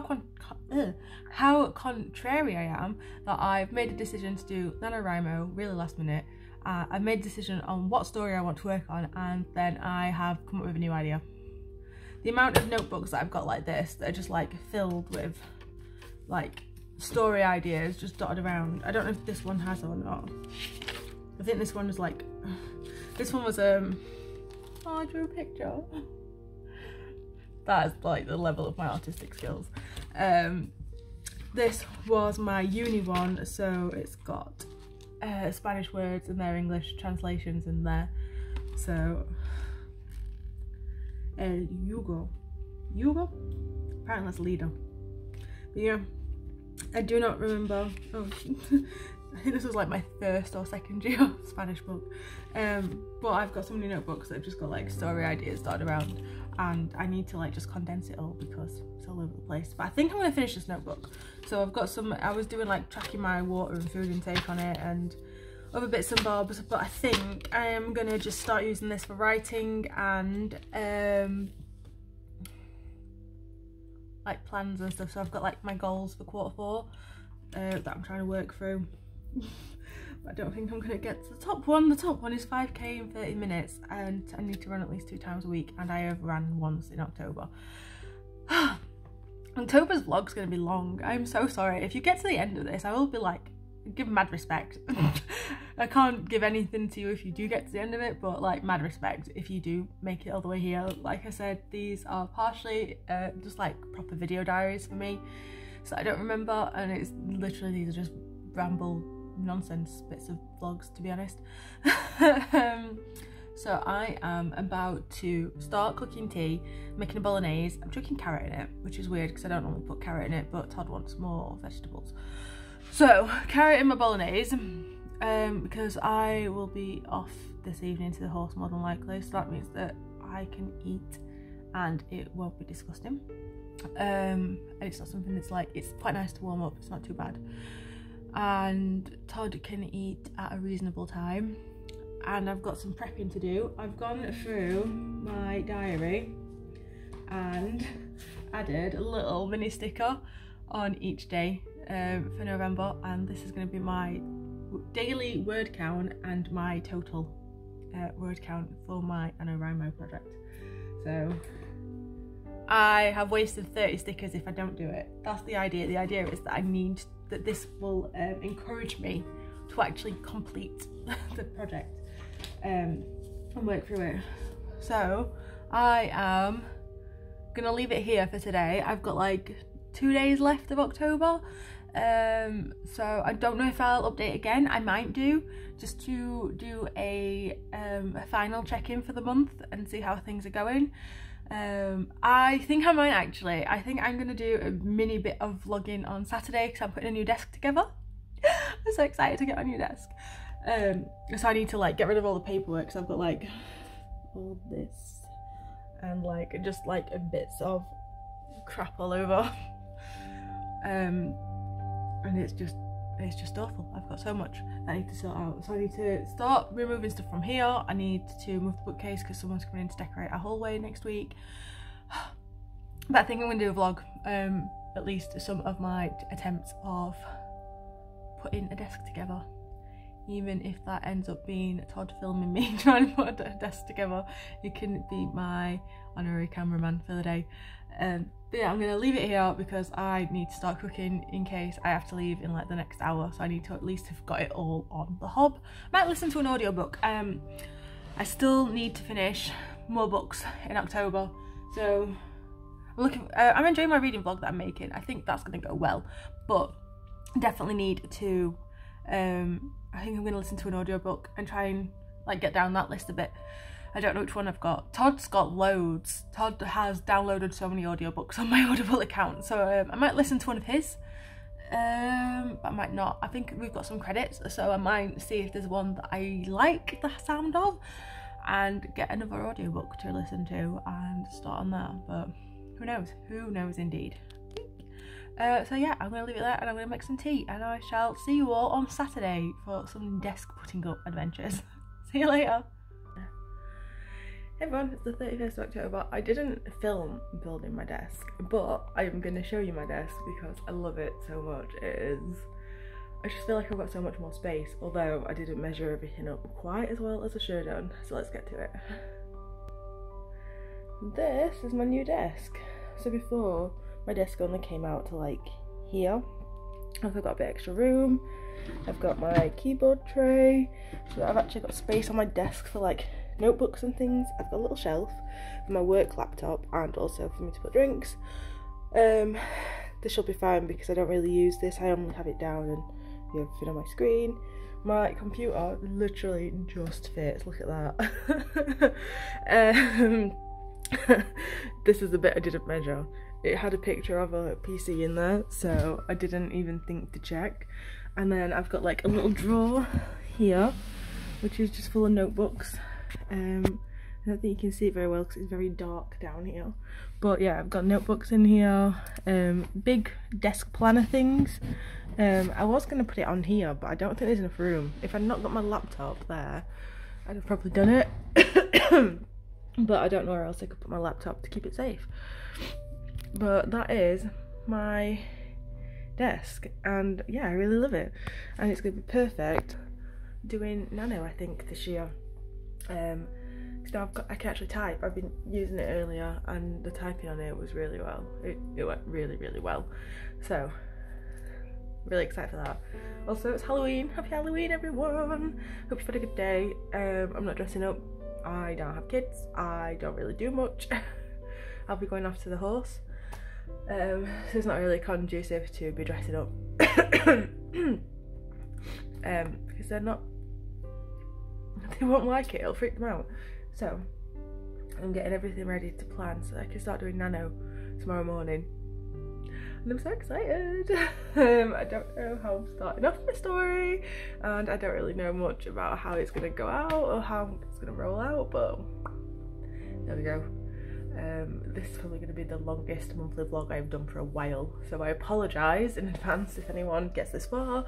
contrary I am that I've made a decision to do NaNoWriMo really last minute. I've made a decision on what story I want to work on, and then I have come up with a new idea. The amount of notebooks that I've got like this that are just like filled with like story ideas just dotted around. I don't know if this one has or not. I think this one was like, this one was oh, I drew a picture. That is like the level of my artistic skills. This was my uni one, so it's got Spanish words and their English translations in there. So El Yugo, apparently that's Lido. But yeah, I do not remember. Oh, I think this was like my first or second year Spanish book. But I've got so many notebooks that have just got like story ideas dotted around, and I need to like just condense it all because it's all over the place. But I think I'm gonna finish this notebook. So I've got some, I was doing like tracking my water and food intake on it and other bits and bobs, but I think I am gonna just start using this for writing and like plans and stuff. So I've got like my goals for Q4 that I'm trying to work through. But I don't think I'm gonna get to the top one. The top one is 5k in 30 minutes, and I need to run at least 2 times a week, and I overran once in October. October's vlog's gonna be long. I'm so sorry. If you get to the end of this, I will be like, give mad respect. I can't give anything to you if you do get to the end of it, but like mad respect if you do make it all the way here. Like I said, these are partially just like proper video diaries for me, so I don't remember, and it's literally, these are just ramble nonsense bits of vlogs, to be honest. So I am about to start cooking tea, making a bolognese. I'm chucking carrot in it, which is weird because I don't normally put carrot in it, but Todd wants more vegetables. So carrot in my bolognese, because I will be off this evening to the horse more than likely, so that means that I can eat and it won't be disgusting. And it's not something that's like, it's quite nice to warm up, it's not too bad. And Todd can eat at a reasonable time, and I've got some prepping to do. I've gone through my diary and added a little mini sticker on each day for November, and this is going to be my daily word count and my total word count for my NaNoWrimo project. So I have wasted 30 stickers if I don't do it. That's the idea. The idea is that I need, that this will encourage me to actually complete the project and work through it. So I am gonna leave it here for today. I've got like 2 days left of October, so I don't know if I'll update again. I might do, just to do a final check-in for the month and see how things are going. I think I might actually. I think I'm going to do a mini bit of vlogging on Saturday because I'm putting a new desk together. I'm so excited to get my new desk. So I need to like get rid of all the paperwork, so I've got like all this and like just like bits of crap all over. And it's just awful. I've got so much that I need to sort out. So I need to start removing stuff from here. I need to move the bookcase because someone's coming in to decorate our hallway next week. But I think I'm going to do a vlog, at least some of my attempts of putting a desk together. Even if that ends up being Todd filming me trying to put a desk together, he can be my honorary cameraman for the day. But yeah, I'm going to leave it here because I need to start cooking in case I have to leave in like the next hour, so I need to at least have got it all on the hob. I might listen to an audiobook. I still need to finish more books in October, so I'm enjoying my reading vlog that I'm making. I think that's going to go well, but definitely need to I think I'm going to listen to an audiobook and try and like get down that list a bit. I don't know which one I've got. Todd's got loads. Todd has downloaded so many audiobooks on my Audible account, so I might listen to one of his, but I might not. I think we've got some credits, so I might see if there's one that I like the sound of and get another audiobook to listen to and start on that, but who knows indeed. So yeah, I'm going to leave it there and I'm going to make some tea, and I shall see you all on Saturday for some desk putting up adventures. See you later. Hey everyone, it's the 31st of October. I didn't film building my desk, but I am going to show you my desk because I love it so much. I just feel like I've got so much more space, although I didn't measure everything up quite as well as I should have done, so let's get to it. This is my new desk. So before, my desk only came out to like here. I've got a bit extra room. I've got my keyboard tray, so I've actually got space on my desk for like notebooks and things. I've got a little shelf for my work laptop and also for me to put drinks. This should be fine because I don't really use this. I only have it down and do everything on my screen. My computer literally just fits. Look at that. This is the bit I didn't measure. It had a picture of a PC in there, so I didn't even think to check. And then I've got like a little drawer here, which is just full of notebooks. I don't think you can see it very well because it's very dark down here, but yeah, I've got notebooks in here, big desk planner things. I was going to put it on here, but I don't think there's enough room. If I'd not got my laptop there, I'd have probably done it. But I don't know where else I could put my laptop to keep it safe. But that is my desk, and yeah, I really love it, and it's going to be perfect doing nano, I think, this year. Because now I can actually type. I've been using it earlier and the typing on it was really well. It went really well, so really excited for that. Also, it's Halloween. Happy Halloween everyone. Hope you've had a good day. I'm not dressing up. I don't have kids. I don't really do much. I'll be going off to the horse, so it's not really conducive to be dressing up. Because they won't like it, it'll freak them out. So I'm getting everything ready to plan so I can start doing nano tomorrow morning, and I'm so excited. I don't know how I'm starting off my story, and I don't really know much about how it's going to go out or how it's going to roll out, but there we go. This is probably going to be the longest monthly vlog I've done for a while, so I apologise in advance if anyone gets this far.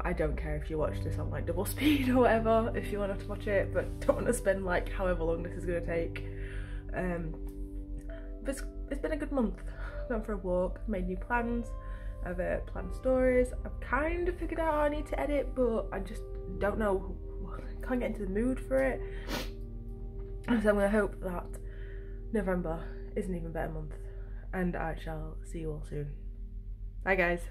I don't care if you watch this on like double speed or whatever, if you want to watch it, but don't want to spend like however long this is going to take. But it's been a good month. I've gone for a walk, made new plans, I've planned stories, I've kind of figured out how I need to edit, but I just don't know, I can't get into the mood for it. So I'm going to hope that November is an even better month, and I shall see you all soon. Bye guys.